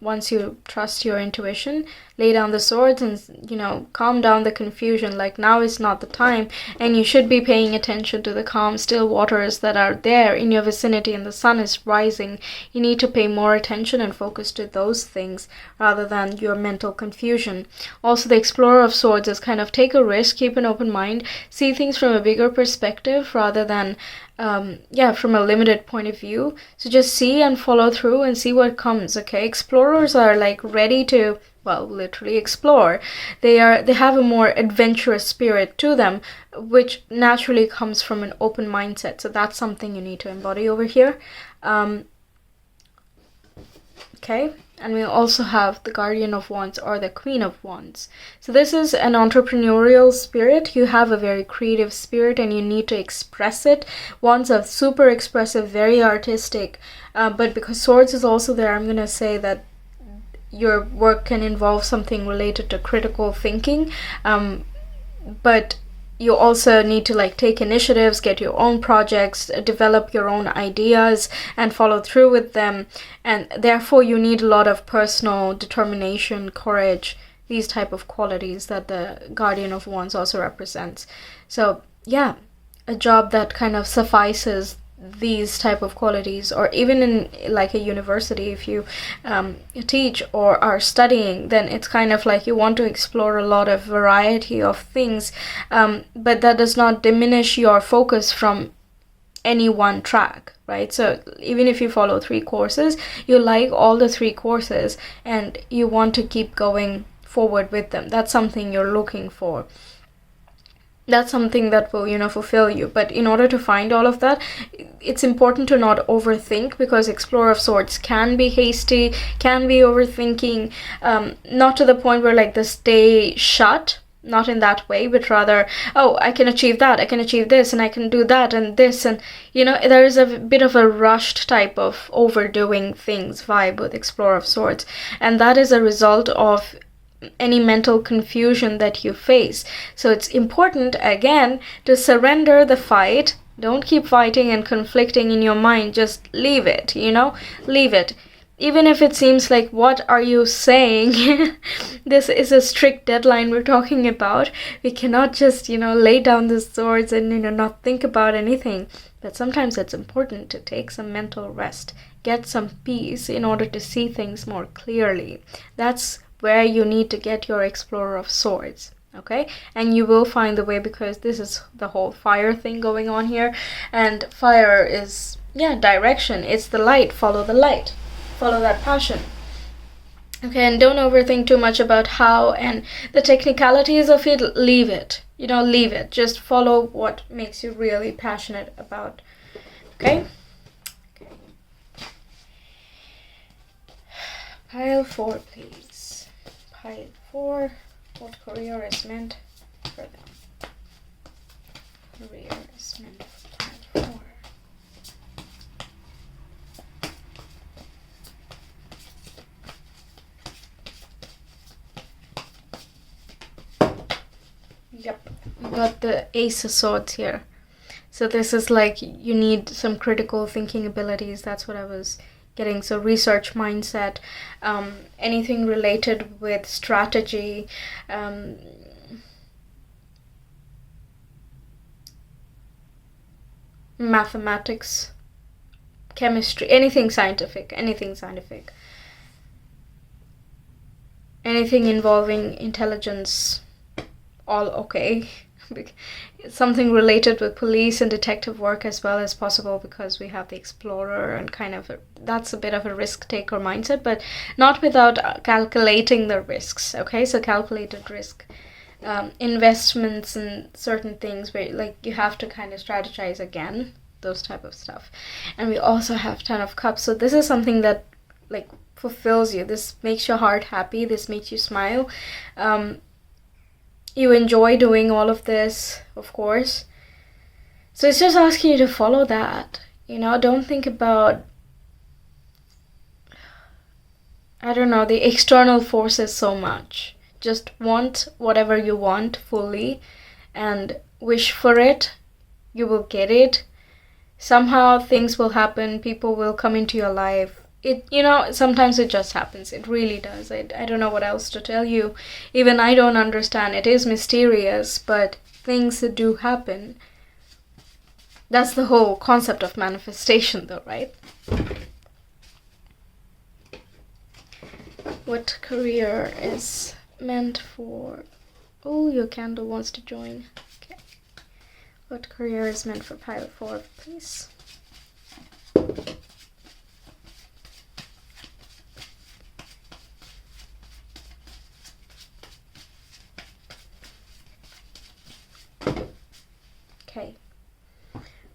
Speaker 1: once you trust your intuition. Lay down the swords and, calm down the confusion. Like, now is not the time. And you should be paying attention to the calm, still waters that are there in your vicinity, and the sun is rising. You need to pay more attention and focus to those things rather than your mental confusion. Also, the Explorer of Swords is kind of take a risk, keep an open mind, see things from a bigger perspective rather than from a limited point of view. So just see and follow through and see what comes, okay? Explorers are like ready to, literally explore. They have a more adventurous spirit to them, which naturally comes from an open mindset. So that's something you need to embody over here. Okay, and we also have the Guardian of Wands or the Queen of Wands. So this is an entrepreneurial spirit. You have a very creative spirit and you need to express it. Wands are super expressive, very artistic, but because Swords is also there, I'm going to say that your work can involve something related to critical thinking, but you also need to take initiatives, get your own projects, develop your own ideas and follow through with them, and therefore you need a lot of personal determination, courage, these type of qualities that the Guardian of Wands also represents. So yeah, a job that kind of suffices these type of qualities, or even in a university, if you teach or are studying, then it's kind of like you want to explore a lot of variety of things, but that does not diminish your focus from any one track, right? So even if you follow 3 courses, you like all the 3 courses and you want to keep going forward with them. That's something you're looking for. That's something that will, fulfill you. But in order to find all of that, it's important to not overthink, because Explorer of Swords can be hasty, can be overthinking, not to the point where the stay shut, not in that way, but rather, I can achieve that, I can achieve this, and I can do that and this, and there is a bit of a rushed type of overdoing things vibe with Explorer of Swords, and that is a result of any mental confusion that you face. So it's important, again, to surrender the fight. Don't keep fighting and conflicting in your mind. Just leave it, leave it. Even if it seems like, what are you saying? This is a strict deadline we're talking about. We cannot just, lay down the swords and, not think about anything. But sometimes it's important to take some mental rest, get some peace in order to see things more clearly. That's where you need to get your Explorer of Swords. Okay, and you will find the way, because this is the whole fire thing going on here, and fire is, yeah, direction. It's the light. Follow the light, follow that passion. Okay, and don't overthink too much about how and the technicalities of it. Leave it, leave it. Just follow what makes you really passionate about. Okay. Pile 4, please. Pile 4. What career is meant for them? Career is meant for pile 4. Yep, we got the Ace of Swords here. So this is like, you need some critical thinking abilities. That's what I was getting. So research mindset, anything related with strategy, mathematics, chemistry, anything scientific, anything involving intelligence, all okay. Something related with police and detective work as well as possible, because we have the explorer, and kind of that's a bit of a risk taker mindset, but not without calculating the risks. Okay, so calculated risk, investments in certain things where like you have to kind of strategize again, those type of stuff. And we also have 10 of Cups. So this is something that like fulfills you. This makes your heart happy. This makes you smile. You enjoy doing all of this, of course. So it's just asking you to follow that. Don't think about, I don't know, the external forces so much. Just want whatever you want fully and wish for it. You will get it. Somehow things will happen. People will come into your life. Sometimes it just happens. It really does. I don't know what else to tell you. Even I don't understand. It is mysterious, but things do happen. That's the whole concept of manifestation though, right? What career is meant for... Oh, your candle wants to join. Okay. What career is meant for pile 4, please? Okay.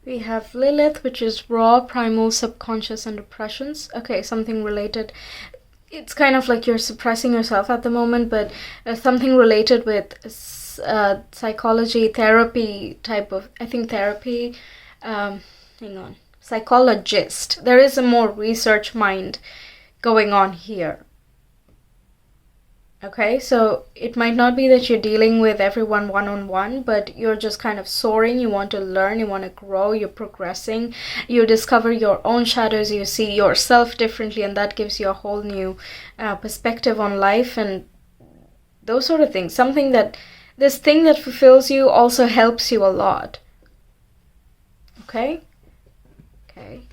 Speaker 1: We have Lilith, which is raw, primal, subconscious, and oppressions. Okay, something related. It's kind of like you're suppressing yourself at the moment, but something related with psychology, therapy type of, I think therapy, hang on, psychologist. There is a more research mind going on here. Okay, so it might not be that you're dealing with everyone one-on-one, but you're just kind of soaring. You want to learn, you want to grow, you're progressing, you discover your own shadows, you see yourself differently, and that gives you a whole new perspective on life and those sort of things. This thing that fulfills you also helps you a lot. Okay? Okay.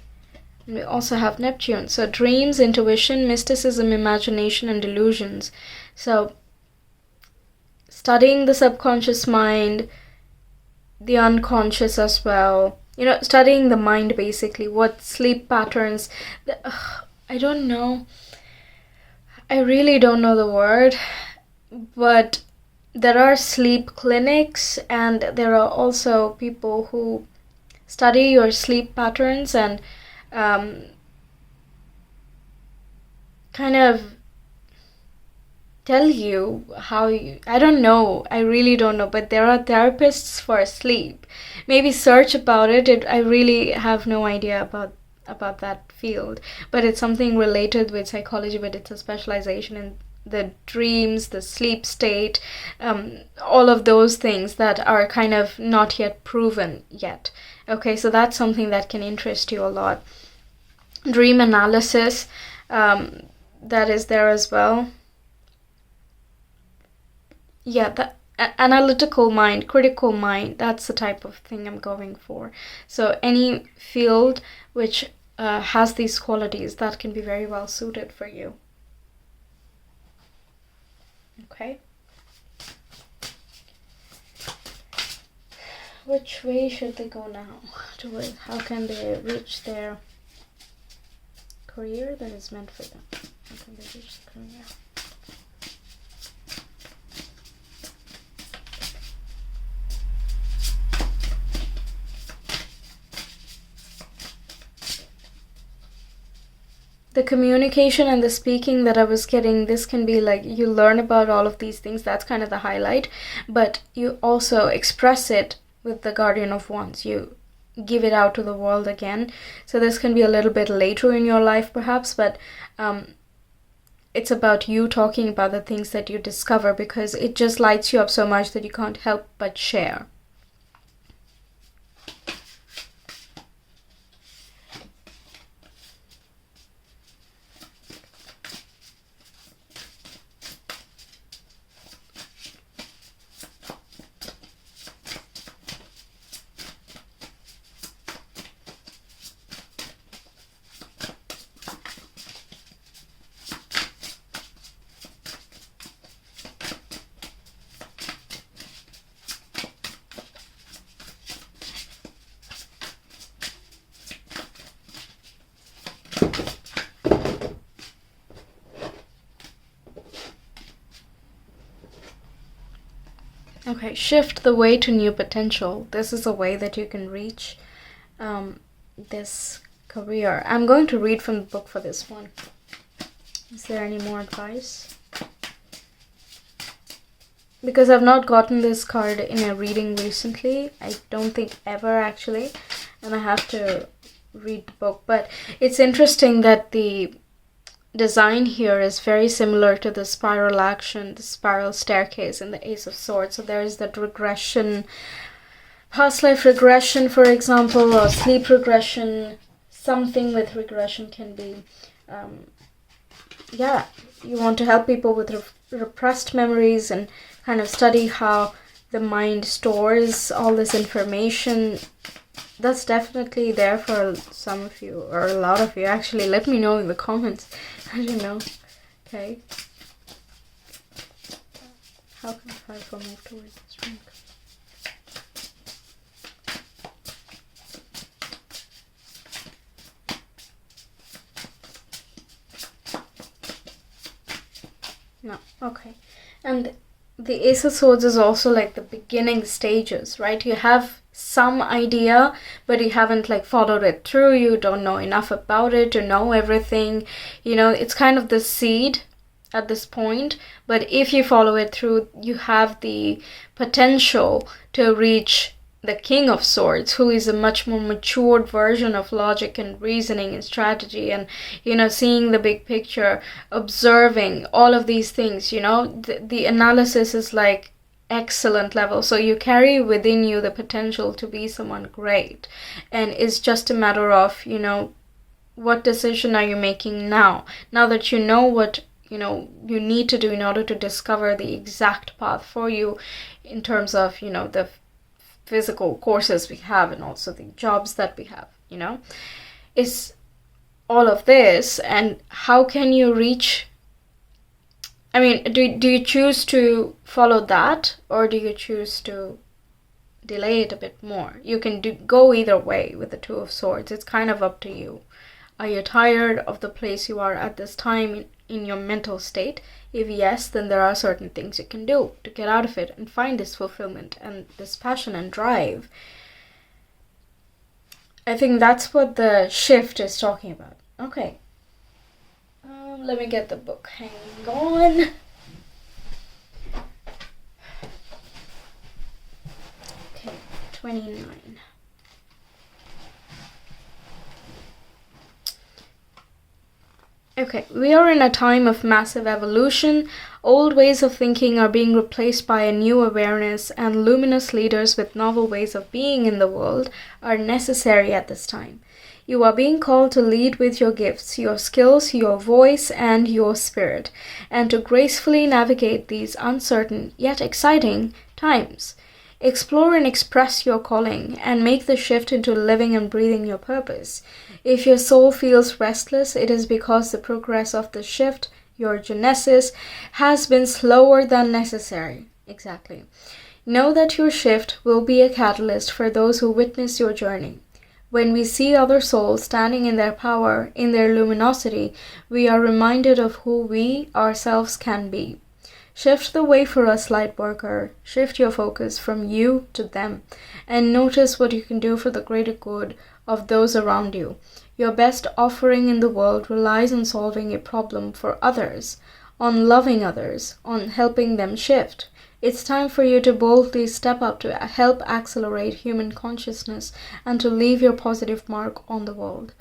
Speaker 1: And we also have Neptune. So dreams, intuition, mysticism, imagination, and delusions. So studying the subconscious mind, the unconscious as well. Studying the mind basically. What sleep patterns. I don't know. I really don't know the word. But there are sleep clinics, and there are also people who study your sleep patterns and kind of tell you how you... I don't know. I really don't know. But there are therapists for sleep. Maybe search about it. I really have no idea about that field. But it's something related with psychology, but it's a specialization in the dreams, the sleep state, all of those things that are kind of not yet proven yet. Okay, so that's something that can interest you a lot. Dream analysis, that is there as well. Yeah, the analytical mind, critical mind, that's the type of thing I'm going for. So any field which has these qualities, that can be very well suited for you. Okay. which way should they go now? How can they reach their career that is meant for them? How can they reach the career? The communication and the speaking that I was getting, this can be like you learn about all of these things. That's kind of the highlight. But you also express it with the Guardian of Wands. You give it out to the world again. So this can be a little bit later in your life perhaps, but it's about you talking about the things that you discover, because it just lights you up so much that you can't help but share. Okay, shift the way to new potential. This is a way that you can reach this career. I'm going to read from the book for this one. Is there any more advice? Because I've not gotten this card in a reading recently. I don't think ever actually. And I have to read the book. But it's interesting that the design here is very similar to the spiral action, the spiral staircase in the Ace of Swords. So there is that regression, past life regression, for example, or sleep regression. Something with regression can be, you want to help people with repressed memories and kind of study how the mind stores all this information. That's definitely there for some of you, or a lot of you actually. Let me know in the comments. I don't know. Okay. How can 5-4 move towards this drink? No. Okay. And the Ace of Swords is also like the beginning stages, right? You have some idea, but you haven't like followed it through. You don't know enough about it to know everything. You know, it's kind of the seed at this point, but if you follow it through, you have the potential to reach the King of Swords, who is a much more matured version of logic and reasoning and strategy, and, you know, seeing the big picture, observing all of these things. You know, the analysis is like excellent level. So you carry within you the potential to be someone great, and it's just a matter of, you know, what decision are you making now that you know what, you know, you need to do in order to discover the exact path for you, in terms of, you know, the physical courses we have and also the jobs that we have. You know, it's all of this. And how can you reach, I mean, do you choose to follow that, or do you choose to delay it a bit more? You can go either way with the Two of Swords. It's kind of up to you. Are you tired of the place you are at this time in your mental state? If yes, then there are certain things you can do to get out of it and find this fulfillment and this passion and drive. I think that's what the shift is talking about. Okay. Let me get the book. Hang on. Okay, 29. Okay, we are in a time of massive evolution. Old ways of thinking are being replaced by a new awareness, and luminous leaders with novel ways of being in the world are necessary at this time. You are being called to lead with your gifts, your skills, your voice, and your spirit, and to gracefully navigate these uncertain yet exciting times. Explore and express your calling, and make the shift into living and breathing your purpose. If your soul feels restless, it is because the progress of the shift, your genesis, has been slower than necessary. Exactly. Know that your shift will be a catalyst for those who witness your journey. When we see other souls standing in their power, in their luminosity, we are reminded of who we ourselves can be. Shift the way for us, Lightworker. Shift your focus from you to them, and notice what you can do for the greater good of those around you. Your best offering in the world relies on solving a problem for others, on loving others, on helping them shift. It's time for you to boldly step up to help accelerate human consciousness and to leave your positive mark on the world.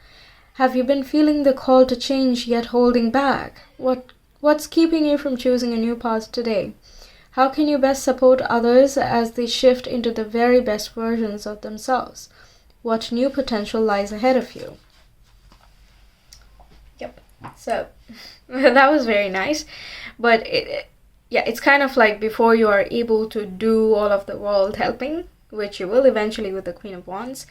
Speaker 1: Have you been feeling the call to change yet holding back? What's keeping you from choosing a new path today? How can you best support others as they shift into the very best versions of themselves? What new potential lies ahead of you? Yep. So that was very nice, but it's kind of like before you are able to do all of the world helping, which you will eventually with the Queen of Wands,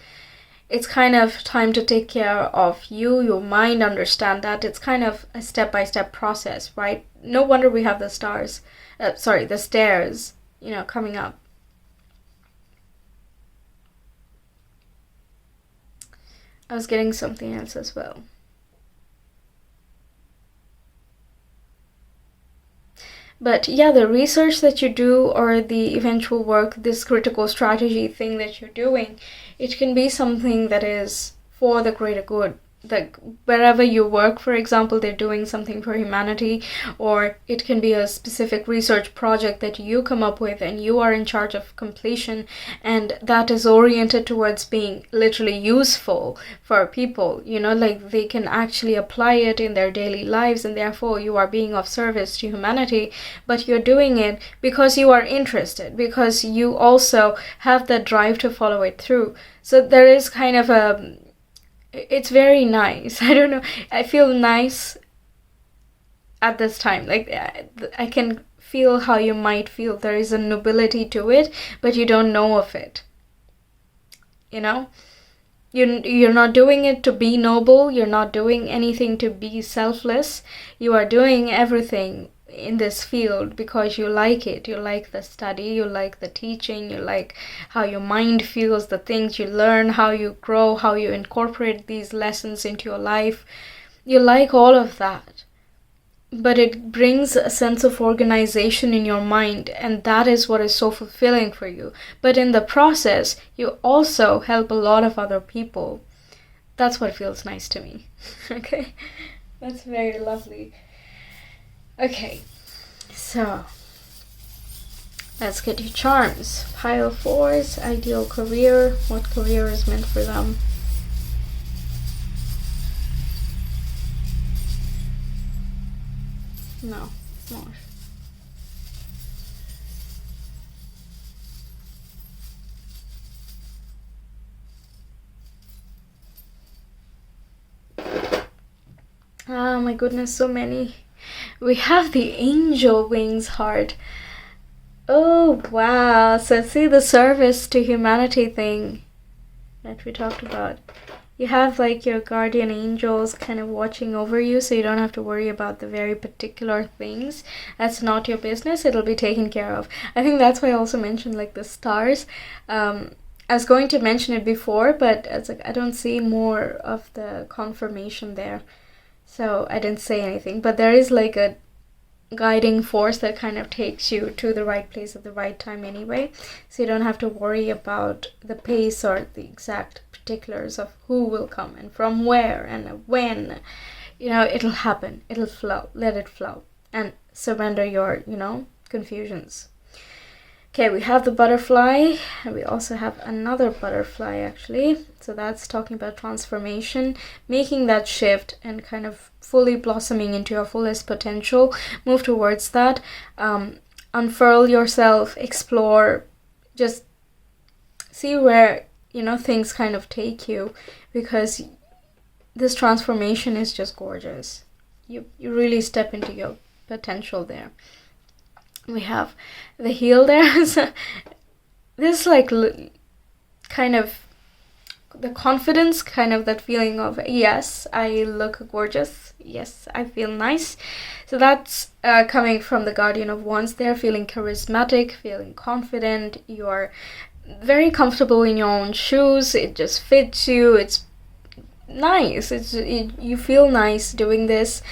Speaker 1: it's kind of time to take care of you, your mind, understand that. It's kind of a step-by-step process, right? No wonder we have the stairs, coming up. I was getting something else as well. But yeah, the research that you do or the eventual work, this critical strategy thing that you're doing, it can be something that is for the greater good. Like wherever you work, for example, they're doing something for humanity, or it can be a specific research project that you come up with and you are in charge of completion, and that is oriented towards being literally useful for people, like they can actually apply it in their daily lives, and therefore you are being of service to humanity, but you're doing it because you are interested, because you also have that drive to follow it through. So there is kind of it's very nice. I don't know. I feel nice at this time. Like I can feel how you might feel. There is a nobility to it, but you don't know of it. You're not doing it to be noble. You're not doing anything to be selfless. You are doing everything in this field because you like it. You like the study, you like the teaching, you like how your mind feels, the things you learn, how you grow, how you incorporate these lessons into your life. You like all of that, but it brings a sense of organization in your mind, and that is what is so fulfilling for you. But in the process, you also help a lot of other people. That's what feels nice to me. Okay, that's very lovely. Okay, so let's get your charms. Pile 4s, ideal career. What career is meant for them? No, more. Oh my goodness, so many. We have the angel wings heart. Oh wow, so see the service to humanity thing that we talked about. You have like your guardian angels kind of watching over you, so you don't have to worry about the very particular things. That's not your business. It'll be taken care of. I think that's why I also mentioned like the stars. I was going to mention it before, but it's like I don't see more of the confirmation there, so I didn't say anything. But there is like a guiding force that kind of takes you to the right place at the right time anyway, so you don't have to worry about the pace or the exact particulars of who will come and from where and when. It'll happen, it'll flow. Let it flow and surrender your confusions. Okay, we have the butterfly, and we also have another butterfly actually. So that's talking about transformation, making that shift and kind of fully blossoming into your fullest potential. Move towards that. Unfurl yourself, explore, just see where things kind of take you, because this transformation is just gorgeous. You really step into your potential there. We have the heel there. This like kind of the confidence, kind of that feeling of, yes, I look gorgeous, yes, I feel nice. So that's coming from the Guardian of Wands there, feeling charismatic, feeling confident, you're very comfortable in your own shoes, it just fits you, it's nice, you feel nice doing this.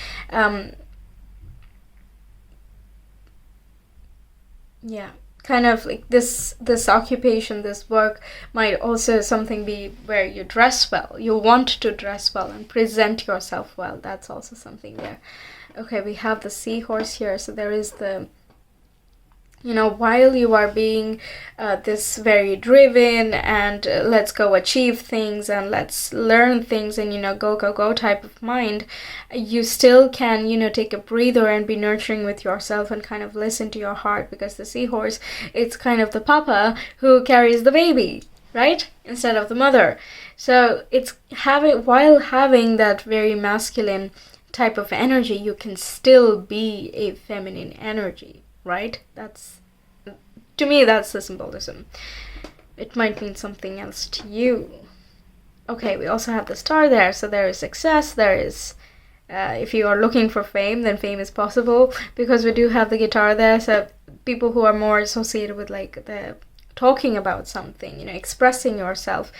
Speaker 1: Yeah, kind of like this occupation, this work might also something be where you dress well, you want to dress well and present yourself well. That's also something there. Okay, we have the seahorse here, so there is the, you know, while you are being this very driven and let's go achieve things and let's learn things and, you know, go type of mind, you still can, you know, take a breather and be nurturing with yourself and kind of listen to your heart, because the seahorse, it's kind of the papa who carries the baby, right, instead of the mother. So it's while having that very masculine type of energy, you can still be a feminine energy, right? That's, to me, that's the symbolism. It might mean something else to you. Okay, we also have the star there, so there is success, there is, if you are looking for fame, then fame is possible, because we do have the guitar there, so people who are more associated with like the talking about something, you know, expressing yourself,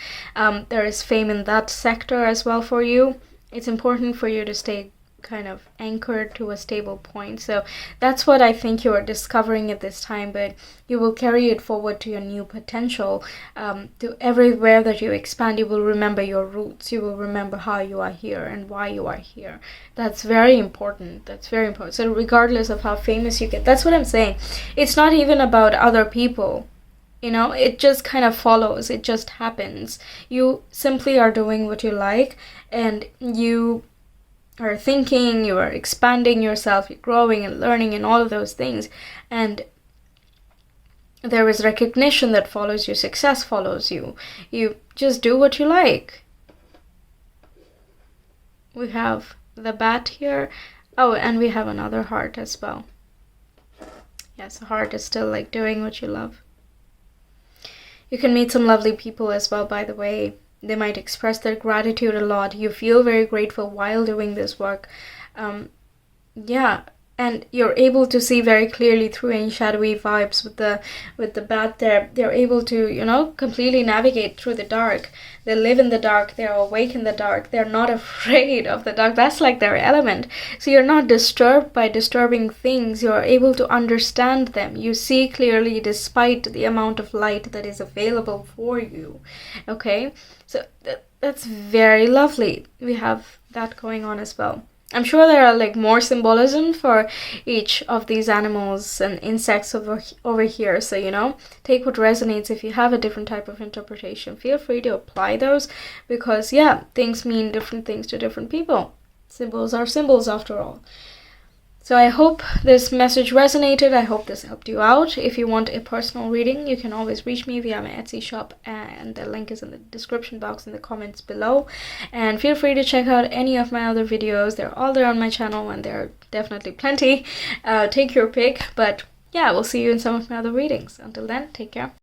Speaker 1: there is fame in that sector as well for you. It's important for you to stay kind of anchored to a stable point. So that's what I think you're discovering at this time, but you will carry it forward to your new potential. To everywhere that you expand, you will remember your roots, you will remember how you are here and why you are here. That's very important. That's very important. So regardless of how famous you get, that's what I'm saying, it's not even about other people, you know, it just kind of follows, it just happens. You simply are doing what you like, and you are thinking, you are expanding yourself, you're growing and learning and all of those things, and there is recognition that follows you, success follows you. You just do what you like. We have the bat here. Oh, and we have another heart as well. Yes, a heart is still like doing what you love. You can meet some lovely people as well, by the way. They might express their gratitude a lot. You feel very grateful while doing this work. Yeah, and you're able to see very clearly through any shadowy vibes with the bat there. They're able to, you know, completely navigate through the dark. They live in the dark. They're awake in the dark. They're not afraid of the dark. That's like their element. So you're not disturbed by disturbing things. You're able to understand them. You see clearly despite the amount of light that is available for you. Okay, so that's very lovely. We have that going on as well. I'm sure there are like more symbolism for each of these animals and insects over here. So, you know, take what resonates. If you have a different type of interpretation, feel free to apply those, because yeah, things mean different things to different people. Symbols are symbols after all. So I hope this message resonated. I hope this helped you out. If you want a personal reading, you can always reach me via my Etsy shop, and the link is in the description box in the comments below. And feel free to check out any of my other videos. They're all there on my channel, and there are definitely plenty. Take your pick. But yeah, we'll see you in some of my other readings. Until then, take care.